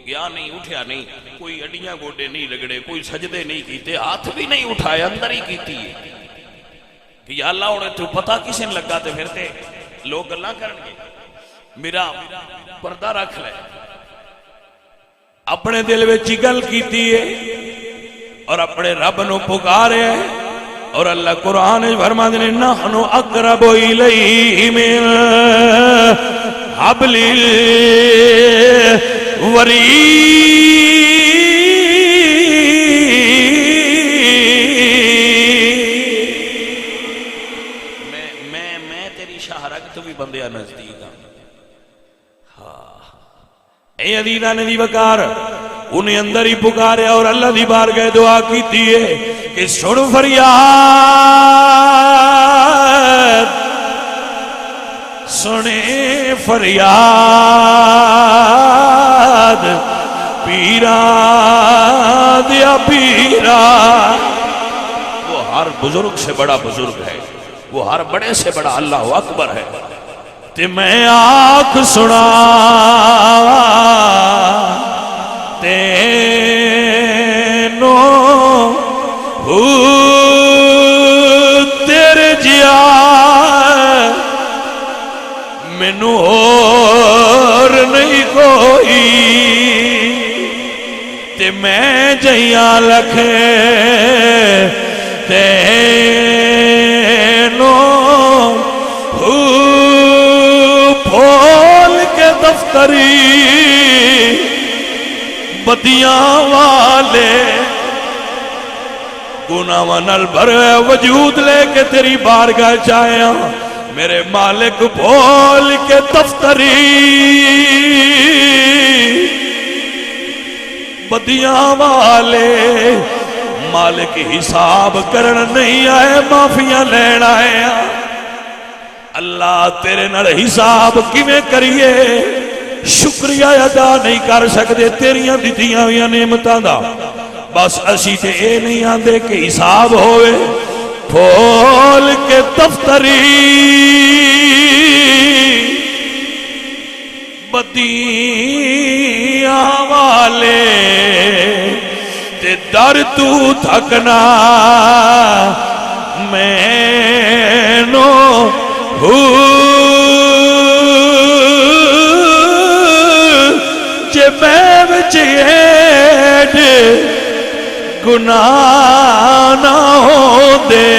گیا نہیں اٹھیا نہیں، کوئی اڈیاں گوڈے نہیں رگڑے، کوئی سجدے نہیں کیتے، ہاتھ بھی نہیں اٹھائے، اندر ہی کیتی ہے کہ یا اللہ انہیں تو پتہ کسی نے لگا تے پھر تے لوگ گلاں کرن گے. میرا پردہ رکھ لے. اپنے دل میں گل کیتی ہے اور اپنے رب نو پکارے ہے. اور اللہ قرآن فرما دے نحنو اقرب الیہ من حبل الورید. میں تیری شاہرگ تو بھی بندیاں نزدیک ہاں. اے عزیزاں نے وقار انہیں اندر ہی پکارے اور اللہ دی بارگاہ دعا کیتی ہے کہ سن فریاد سنے فریاد پیرا دیا پیرا. وہ ہر بزرگ سے بڑا بزرگ ہے، وہ ہر بڑے سے بڑا اللہ اکبر ہے. تے میں آنکھ سنا تینو تیرے جیا مینو اور نہیں کوئی تے میں جیاں لکھے تینو پھول کے دفتری بدیاں والے گناہ نال بھرے وجود لے کے تیری بارگاہ چاہیا. میرے مالک بول کے دفتری بدیاں والے مالک حساب کرن نہیں آئے، معافیاں لین آئے. اللہ تیرے نال حساب کیویں کریے، شکریہ ادا نہیں کر سکتے تیریاں دتیاں ہوئیاں نعمتاں دا. بس اسی تے اے نہیں آندے کہ حساب ہوئے. کھول کے دفتری بدیاں والے تے در تو تھکنا مینو جے میں وچ ایڈ گناہ نہ ہو دے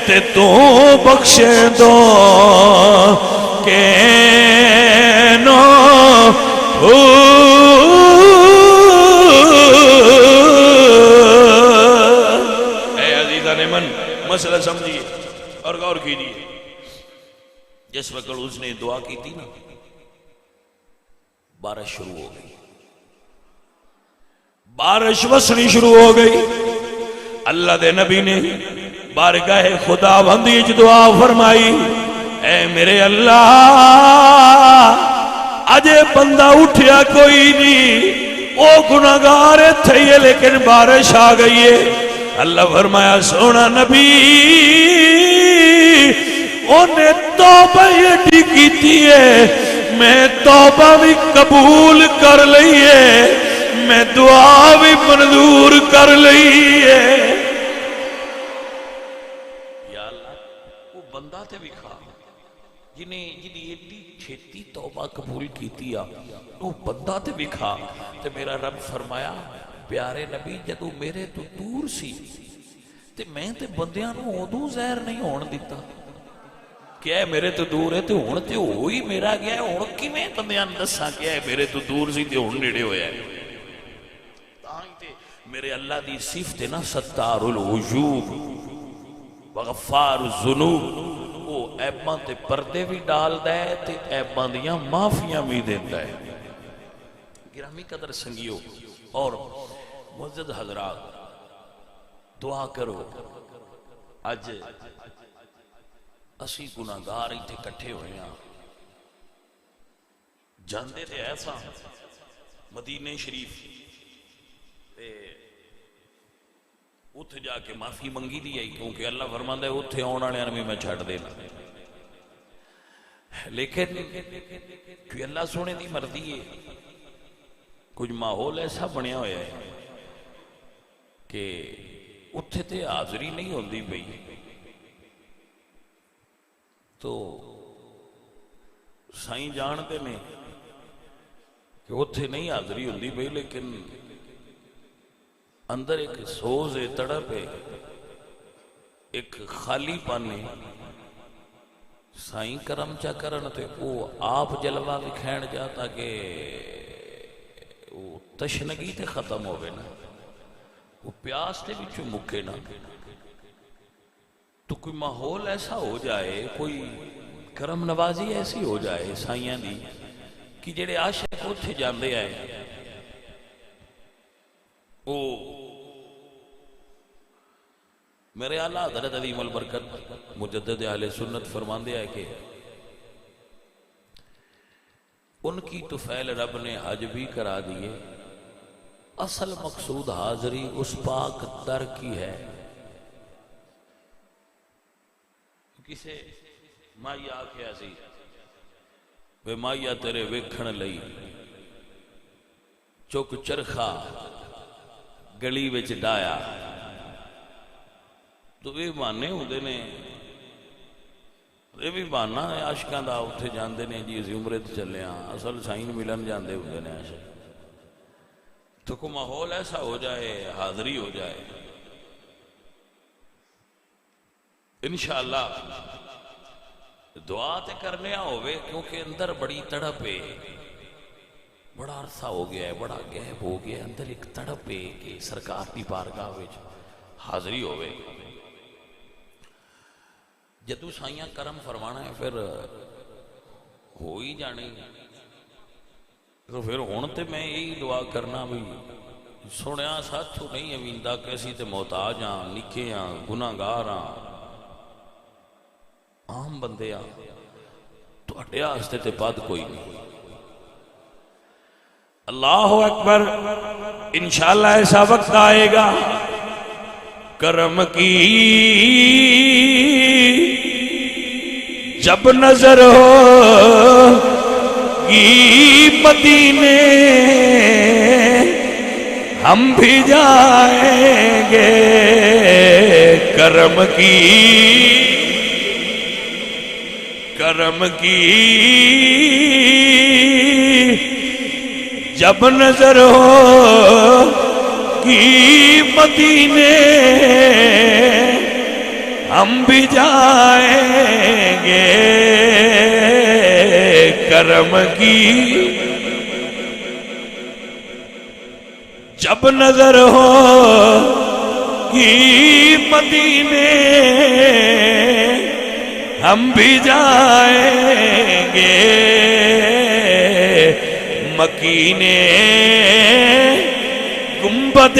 تے تو بخشے دو کہ نو اے عزیزان من مسئلہ سمجھیے اور غور کیجیے. جس وقت اس نے دعا کی تھی نا بارش شروع ہو گئی، بارش وسنی شروع ہو گئی. اللہ دے نبی نے بارگاہ خداوندی وچ دعا فرمائی، اے میرے اللہ اجے بندہ اٹھیا کوئی نہیں، او گناہگار تھے لیکن بارش آ گئی ہے۔ اللہ فرمایا سونا نبی انہیں توبہ ایڈی کیتی ہے، میں توبہ بھی قبول کر لئیے، میں دعا بھی منظور کر لئیے۔ یا اللہ وہ بندہ تے بھی کھا جنہیں ایڈی چھیتی توبہ قبول کیتی ہے، وہ بندہ تے بھی کھا۔ تے میرا رب فرمایا پیارے نبی جدو میرے تو دور سی تے میں تے بندیاں نو ادو زہر نہیں ہون دیتا، کیا ہے میرے تو دور ہے تے ہون تے ہوئی میرا گیا ہے، ہون کی میں بندیاں دساں کیا ہے میرے تو دور سی تے ہون نیڑے ہویا ہے۔ تاں تے میرے اللہ دی صفت ہے نا ستار العیوب وغفار الذنوب، وہ عیباں تے پردے بھی ڈال دے تے عیباں دیاں معافیاں بھی دیندا ہے۔ گرامی قدر سنگیو اور معزز حضرات دعا کرو، اج اسی گناہگار ایتھے کٹھے ہوئے ہیں، جاندے تھے ایسا مدینہ شریف اتھے جا کے معافی منگی دی آئی، کیونکہ اللہ فرماندا ہے اتھے آنے والے بھی میں چھڑ دینا، لیکن کہ اللہ سونے دی مرضی ہے کچھ ماحول ایسا بنیا ہویا ہے کہ اتھے تے حاضری نہیں ہوندی بھئی، تو سائیں جانتے نے کہ اتھے نہیں حاضری ہوندی بھئی، لیکن اندر ایک سوز ہے، تڑپ ہے، ایک خالی پانے سائیں کرم چا کرن تے وہ آپ جلوہ وکھین جاتا کہ وہ تشنگی تے ختم ہوئے نا، وہ پیاس تے بچو مکے نا، تو کوئی ماحول ایسا ہو جائے، کوئی کرم نوازی ایسی ہو جائے سائیاں دی کہ جڑے عاشق اتھے جاندے آئے وہ میرے اعلیٰ حضرت عظیم البرکت مجدد اہل سنت فرماندے آئے کہ ان کی طفیل رب نے حج بھی کرا دیے، اصل مقصود حاضری اس پاک در کی ہے۔ کسے مائی آکھیا سی وے مائیا تیرے ویکھن لئی چک چرخا گلی وچ ڈایا، تو یہ بانے ہوندے نے، یہ بھی بانا ہے عاشقاں دا، اتھے جاندے نے جی اسی عمرے تے چلے ہاں، اصل سائن ملن جاندے ہوندے نے عاشق، تو کو ماحول ایسا ہو جائے، حاضری ہو جائے، انشاءاللہ دعا تے کرنے ہوئے، کیونکہ اندر بڑی تڑپ ہے، بڑا عرصہ ہو گیا ہے، بڑا گیب ہو گیا ہے، اندر ایک تڑپ ہے کہ سرکار دی بارگاہ وچ حاضری ہوئے۔ جدو سائیاں کرم فرمانا ہے پھر ہو ہی جانے، تو پھر ہونتے میں یہی دعا کرنا بھی سنیا ساتھو نہیں اویندہ کیسی تے محتاج ہاں، نکھے ہاں، گناہگار ہاں، عام بندے ہاں، تو اٹھے آستے تے بات کوئی نہیں۔ اللہ اکبر، انشاءاللہ ایسا وقت آئے گا کرم کی جب نظر ہو گی مدینے ہم بھی جائیں گے، کرم کی جب نظر ہو گی مدینے ہم بھی جائیں گے، کرم کی جب نظر ہو گی مدینے ہم بھی جائیں گے، مکینے گنبد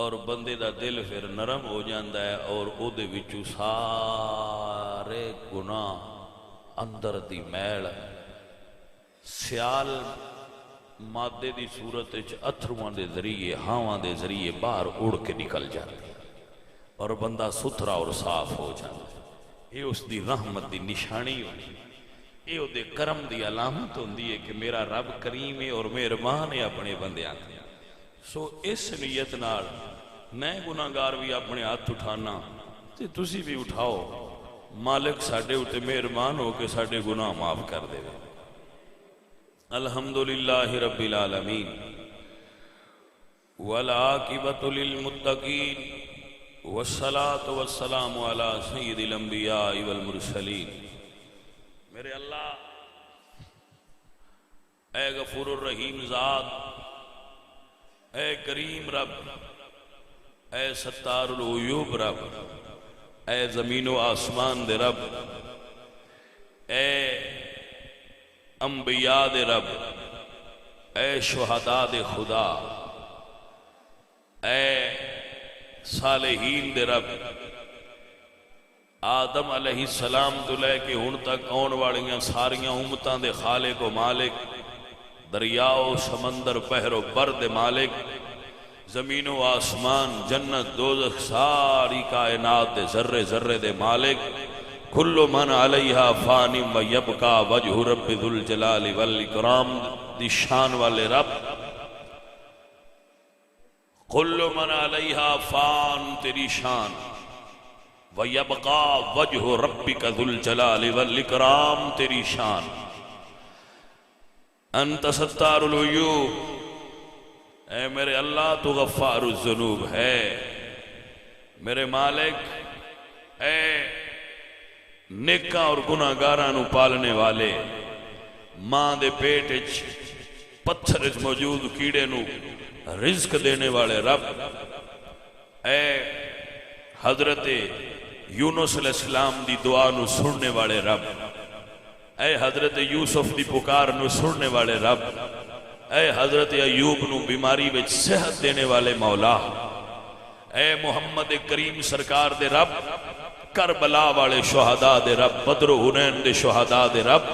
اور بندے دا دل پھر نرم ہو جاتا ہے اور او دے وچوں سارے گناہ اندر دی میل سیال مادے دی صورت وچ اتھرواں دے ذریعے ہاواں دے ذریعے باہر اڑ کے نکل جاتی اور بندہ ستھرا اور صاف ہو جاتا ہے۔ یہ اس دی رحمت دی نشانی ہوئی، یہ او دے کرم دی علامت ہوندی ہے کہ میرا رب کریم ہے اور مہربان ہے اپنے بندیاں تے۔ سو اس نیت نال میں گناہگار بھی اپنے ہاتھ اٹھانا تے تسی بھی اٹھاؤ، مالک ساڈے اُتے مہربان ہو کے ساڈے گناہ معاف کر دے۔ الحمدللہ رب العالمین والعاقبۃ للمتقین والصلاۃ والسلام علی سید الانبیاء والمرسلین۔ میرے اللہ اے غفور الرحیم ذات، اے کریم رب، اے ستار العیوب رب، اے زمین و آسمان دے رب، اے انبیاء دے رب، اے شہداء دے خدا، اے صالحین دے رب، آدم علیہ السلام تو لے کے ہن تک آن والیاں ساریاں امتاں دے خالق و مالک، دریاؤ سمندر بحر و بر دے مالک، زمین و آسمان جنت دوزخ ساری کائنات دے ذرے ذرے دے مالک، کل من علیہا فان و یبقا وجہ رب ذو الجلال والاکرام دی شان والے رب، کل من علیہا فان تیری شان و یبقا وجہ ربک ذو الجلال والاکرام تیری شان، انت ستار العیوب، اے میرے اللہ تو غفار الذنوب ہے، میرے مالک اے نیکاں اور گناہگاراں نو پالنے والے، ماں دے پیٹ وچ پتھر وچ موجود کیڑے نو رزق دینے والے رب، اے حضرت یونس علیہ السلام دی دعا نو سننے والے رب، اے حضرت یوسف دی پکار نو سننے والے رب، اے حضرت ایوب نو بیماری وچ صحت دینے والے مولا، اے محمد کریم سرکار دے رب، کربلا والے شہداء دے رب، بدر و حنین دے شہداء دے رب،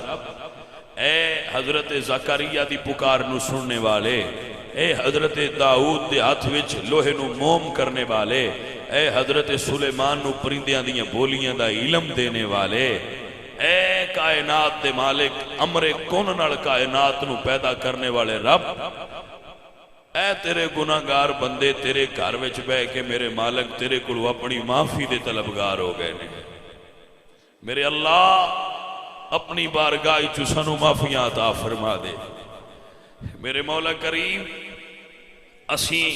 اے حضرت زکریا دی پکار نو سننے والے، اے حضرت داؤد دے ہاتھ وچ لوہے نو موم کرنے والے، اے حضرت سلیمان نو پرندیاں دیاں بولیاں دا علم دینے والے، اے کائنات دے مالک، امر کون نال کائنات نو پیدا کرنے والے رب، اے تیرے گناہگار بندے تیرے گھر وچ بہ کے میرے مالک تیرے کولوں اپنی معافی دے طلبگار ہو گئے نے۔ میرے اللہ اپنی بارگاہ وچ سانو معافیاں عطا فرما دے۔ میرے مولا کریم اسیں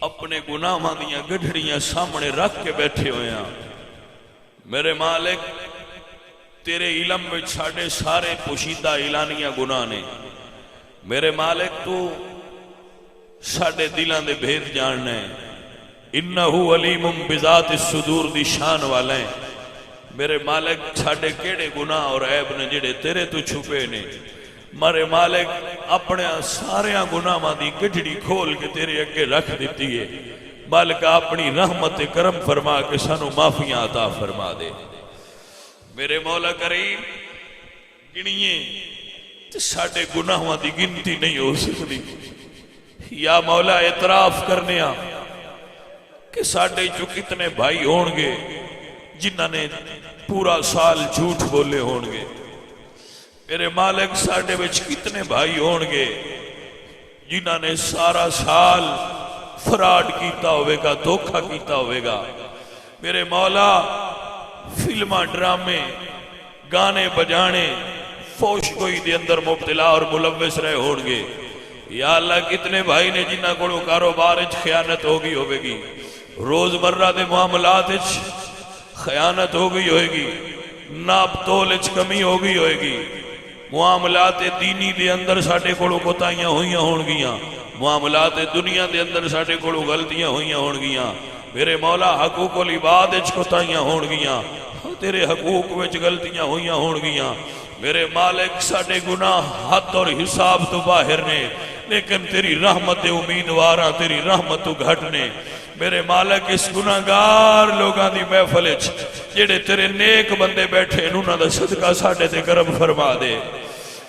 اپنے گناہاں دیاں گڈھڑیاں سامنے رکھ کے بیٹھے ہوئے ہیں، میرے مالک تیرے علم میں ساڑے سارے پوشیدہ اعلانیہ گناہ نے، میرے مالک تو ساڑے دلان دے بھید جاننے، انہو علیم بذات الصدور دی شان والے، میرے مالک ساڑے کیڑے گناہ اور عیب نے جڑے تیرے تو چھپے نے، میرے مالک اپنے سارے گناہ دی گڈھڑی کھول کے تیرے اگے رکھ دیتی ہے، مالک اپنی رحمت کرم فرما کے سانو معافیاں عطا فرما دے۔ میرے مولا کریم گنیے تو ساڑے گناہوں دی گنتی نہیں ہو سکتی، یا مولا اعتراف کرنے کہ ساڑے جو کتنے بھائی ہونگے جنہاں نے پورا سال جھوٹ بولے ہونگے، میرے مالک ساڑے وچ کتنے بھائی ہونگے جنہاں نے سارا سال فراڈ کیتا ہوئے گا، دھوکہ کیتا ہوئے گا، میرے مولا فلمہ ڈرامے گانے بجانے فوش گوئی دے اندر مبتلا اور ملوث رہے ہونگے، یا اللہ کتنے بھائی نے جنہاں کو کاروبار وچ خیانت ہوگی ہوئے گی، روز مرہ دے معاملات وچ خیانت ہوگی ہوئے گی، ناپ تول وچ کمی ہوگی ہوئے گی، معاملات دینی دے اندر ساڑے کولوں کوتاہیاں ہوئیاں ہونگیاں، معاملات دنیا دے اندر ساڑے کولوں غلطیاں ہوئیاں ہونگیاں، میرے مولا حقوق العباد وچ کوتاہیاں ہونگیاں، تیرے حقوق وچ غلطیاں ہوئیاں ہونگیاں، میرے مالک ساڑے گناہ حد اور حساب تو باہر نے، لیکن تیری رحمت دے امیدواراں تیری رحمت تو گھٹنے میرے مالک اس گناہگار لوگاں دی محفل وچ جڑے تیرے نیک بندے بیٹھے انہاں دا صدقہ ساڈے تے کرم فرما دے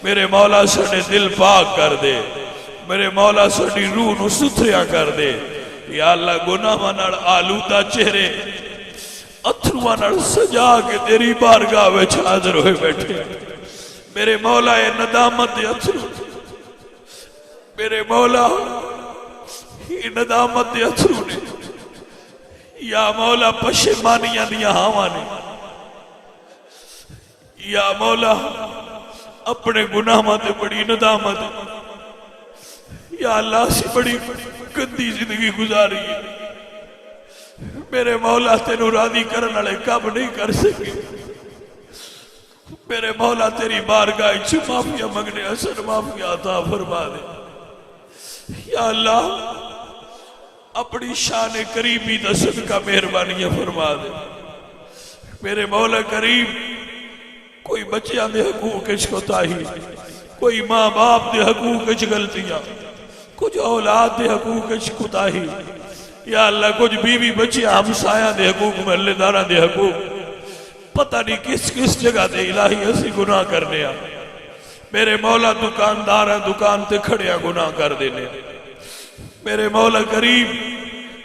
میرے مولا ساڈے دل پاک کر دے میرے مولا ساڈی روح نو ستھریا کر دے یا اللہ گناہاں نال آلودہ چہرے اتھرواں نال سجا کے تیری بارگاہ وچ حاضر ہوئے بیٹھے میرے مولا اے ندامت دے اتھرو میرے مولا یہ ندامت دے اتھرو نے یا مولا پشیمانیاں دیا ہاواں نے یا مولا اپنے گناہاں تے بڑی ندامت یا اللہ سے بڑی گندی زندگی گزاری ہے میرے مولا تینوں راضی کرنے والے کب نہیں کر سکے میرے مولا تیری بارگاہ وچ معافی منگنے اثر معافی عطا فرما دے یا اللہ اپنی شان کریمی دا صدقہ مہربانیاں فرما دے میرے مولا کریم کوئی بچیاں دے حقوق وچ کوتاہی کوئی ماں باپ دے حقوق وچ غلطیاں کچھ اولاد دے حقوق وچ کوتاہی یا اللہ کچھ بیوی بچیاں ہمسایاں دے حقوق محلے داراں دے حقوق پتہ نہیں کس کس جگہ دے الہی اسی گناہ کرنے آ میرے مولا دکاندار ہیں دکان تے کھڑیاں گناہ کر دینے میرے مولا کریم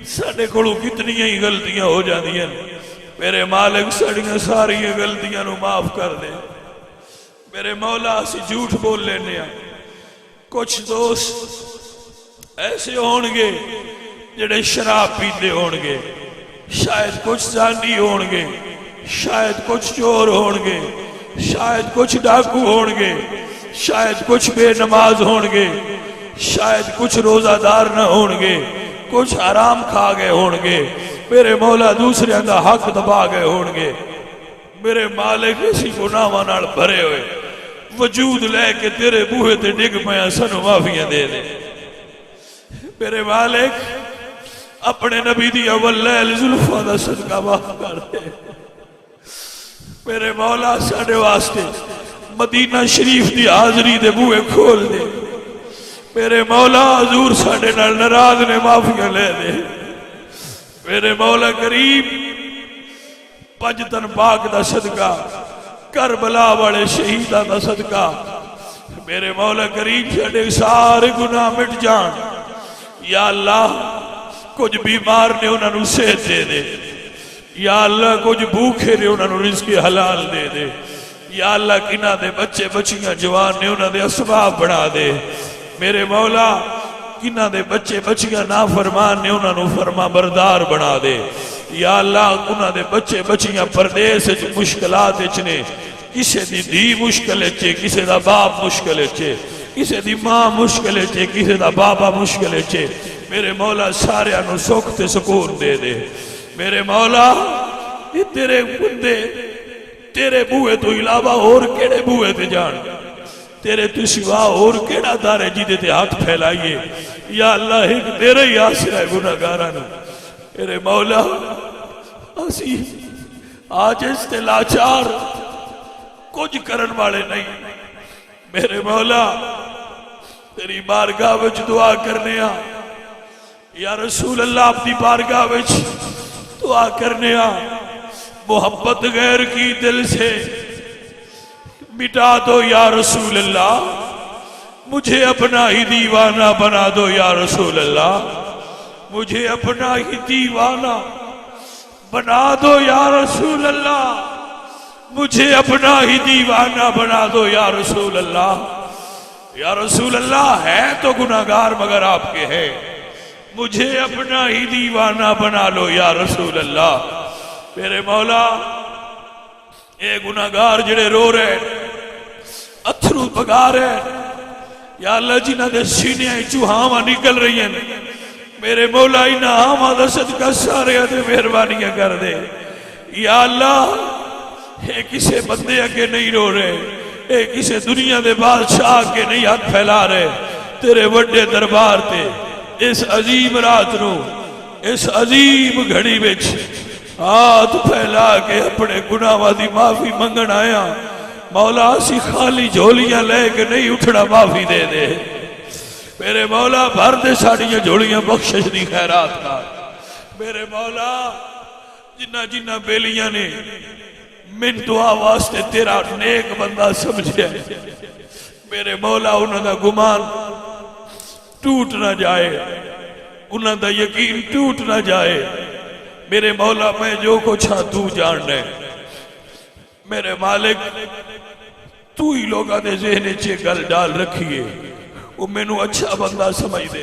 ساڑھے کھڑوں کتنی ہی غلطیاں ہو جاندی ہیں میرے مالک ساڑھیاں ساری غلطیاں نو معاف کر دے میرے مولا اسی جھوٹ بول لینے آ کچھ دوست ایسے ہونگے جڑے شراب پیندے ہونگے شاید کچھ زانی ہونگے شاید کچھ چور ہونگے شاید کچھ ڈاکو ہونگے شاید کچھ بے نماز ہونگے شاید کچھ روزہ دار نہ ہونگے کچھ حرام کھا گئے ہونگے میرے مولا دوسرے اندھا حق دبا گئے ہونگے میرے مالک اسی گناہاں نال بھرے ہوئے وجود لے کے تیرے بوہے تے ڈگ پیا سنو معافیاں دے دے میرے مالک اپنے نبی دی اول لیل زلفہ دا صدقہ معاف کر دے میرے مولا ساڑھے واسطے مدینہ شریف دی حاضری دے بوئے کھول دے میرے مولا حضور ساڑھے نال ناراض نے معافیاں لے دے میرے مولا کریم پنجتن پاک دا صدقہ کربلا والے شہیدہ دا صدقہ میرے مولا کریم ساڑھے سارے گناہ مٹ جان یا اللہ کچھ بیمار نے انہوں نے صحت دے دے یا اللہ کچھ بھوکے نے انہوں نے رزق حلال دے دے یا اللہ کنہ دے بچے بچیاں جوان نے انہوں نے اسباب بڑھا دے میرے مولا کنہ دے بچے بچیاں نافرمان نے انہوں نے فرما بردار بنا دے یا اللہ کنہ دے بچے بچیاں پردیس مشکلات اچنے کسے دی دی مشکل اچے کسے دا باپ مشکل اچے کسے دی ماں مشکل اچے کسے دا بابا مشکل اچے میرے مولا سارے انو سکھ تے سکون دے دے میرے مولا یہ تیرے بندے تیرے بوئے تو علاوہ اور کیڑے بوئے تے جان تیرے تو سوا اور کیڑا دارے جیدے تے ہاتھ پھیلائیے یا اللہ ایک تیرے ہی آسرہ ہے گناہگارانو میرے مولا اسی آج اس تے لاچار کچھ کرن والے نہیں میرے مولا تیری بارگاہ وچ دعا کرنے آ یا رسول اللہ اپنی بارگاہ وچ دعا کرنے آ محبت غیر کی دل سے مٹا دو یا رسول اللہ مجھے اپنا ہی دیوانہ بنا دو یا رسول اللہ مجھے اپنا ہی دیوانہ بنا دو یا رسول اللہ مجھے اپنا ہی دیوانہ بنا دو یا رسول اللہ ہے تو گناہگار مگر آپ کے ہیں مجھے اپنا ہی دیوانہ بنا لو یا رسول اللہ میرے مولا اے گناہگار جڑے رو رہے اتھرو بگا رہے یا اللہ جنہ دے سینے چوہاں نکل رہی ہیں میرے مولا انہاں ہاں دا صدقہ سارے دے مہربانیاں کر دے یا اللہ اے کسے بندے اگے نہیں رو رہے اے کسے دنیا دے بادشاہ کے نہیں ہاتھ پھیلا رہے تیرے وڈے دربار تے اس عظیم رات نو اس عظیم گھڑی وچ ہاتھ پھیلا کے اپنے گناہاں دی معافی منگن آیا مولا اسی خالی جھولیاں لے کے نہیں اٹھنا معافی دے دے میرے مولا بھر دے ساڑیاں جھولیاں بخشش دی خیرات کا میرے مولا جنہ جنہ بیلیاں نے من دعا واسطے تیرا نیک بندہ سمجھے میرے مولا انہوں دا گمان ٹوٹ نہ جائے انہوں دا یقین ٹوٹ نہ جائے میرے مولا میں جو کچھ ہاں تو جان رہے میرے مالک تو ہی لوگاں دے ذہن چے گل ڈال رکھیے وہ میں نو اچھا بندہ سمجھ دے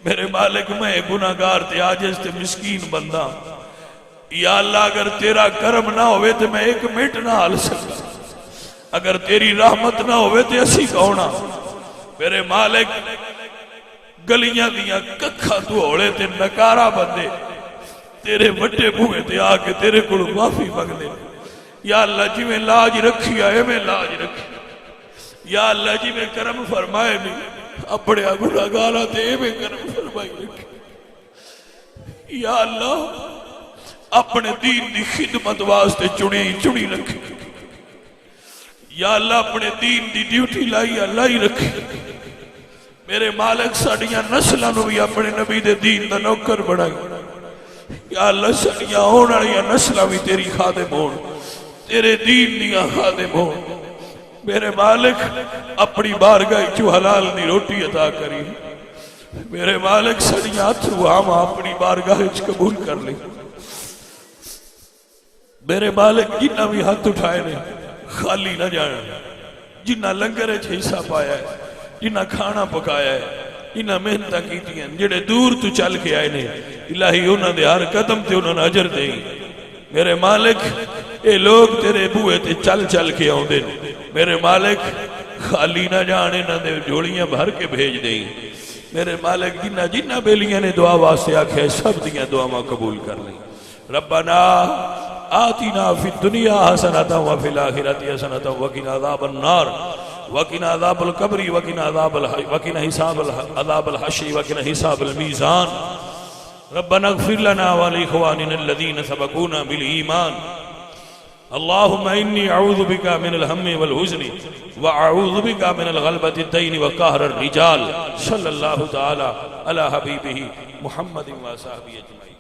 میرے مالک میں گناہگار تے عاجز تے مسکین بندہ یا اللہ اگر تیرا کرم نہ ہوئے تو میں ایک منٹ نہ حال سکتا اگر تیری رحمت نہ ہوئے تو اسی کونا میرے مالک گلیاں دیاں ککھا تو ہوڑے تے نکارا بندے تیرے بڑے بوئے تے آکے تیرے کڑو معافی مانگنے یا اللہ جی میں لاج رکھی آئے میں لاج رکھی یا اللہ جی میں کرم فرمائے نہیں اپنے گناہگاراں تے میں کرم فرمائی رکھی یا اللہ اپنے دین دی خدمت واسطے چنی رکھی یا اللہ اپنے دین دی ڈیوٹی لائی اللہ ہی رکھی میرے مالک ساڑیاں نسلوں نو بھی اپنے نبی دے دین دا نوکر بڑھائی یا اللہ ساڑیاں ہونا یا نسلوں بھی تیری خادم ہون تیرے دین دیا خادم ہون میرے مالک اپنی بارگاہ چو حلال دی روٹی عطا کری میرے مالک ساڑیاں اتھرو آما اپنی بارگاہ چ قبول کر لی میرے مالک جنہ بھی ہاتھ اٹھائے نے خالی نہ جانا جنہ لنگر حصہ پایا ہے جنہ کھانا پکایا ہے جنہ محنتاں کیتی ہیں جڑے دور تو چل کے آئے نے الہی انہاں دے ہر قدم تے انہاں اجر دیں میرے مالک اے لوگ تیرے بوئے تے چل چل کے آؤندے میرے مالک خالی نہ جانے نہ دے جوڑیاں بھر کے بھیج دیں میرے مالک جنہ جنہ بیلیاں نے دعا واسطے آکھے سب دیاں دعاواں قبول کر لیں ربنا آتنا فی الدنیا حسنۃ وفی الآخرۃ حسنۃ وقنا عذاب النار وقنا عذاب القبر وقنا حساب عذاب الحشر وقنا حساب المیزان ربنا اغفر لنا ولإخواننا الذين سبقونا بالإيمان اللهم إني أعوذ بك من الهم والحزن وأعوذ بك من الغلبة الدين وقهر الرجال صلى الله تعالى على حبيبه محمد وصحبه أجمعين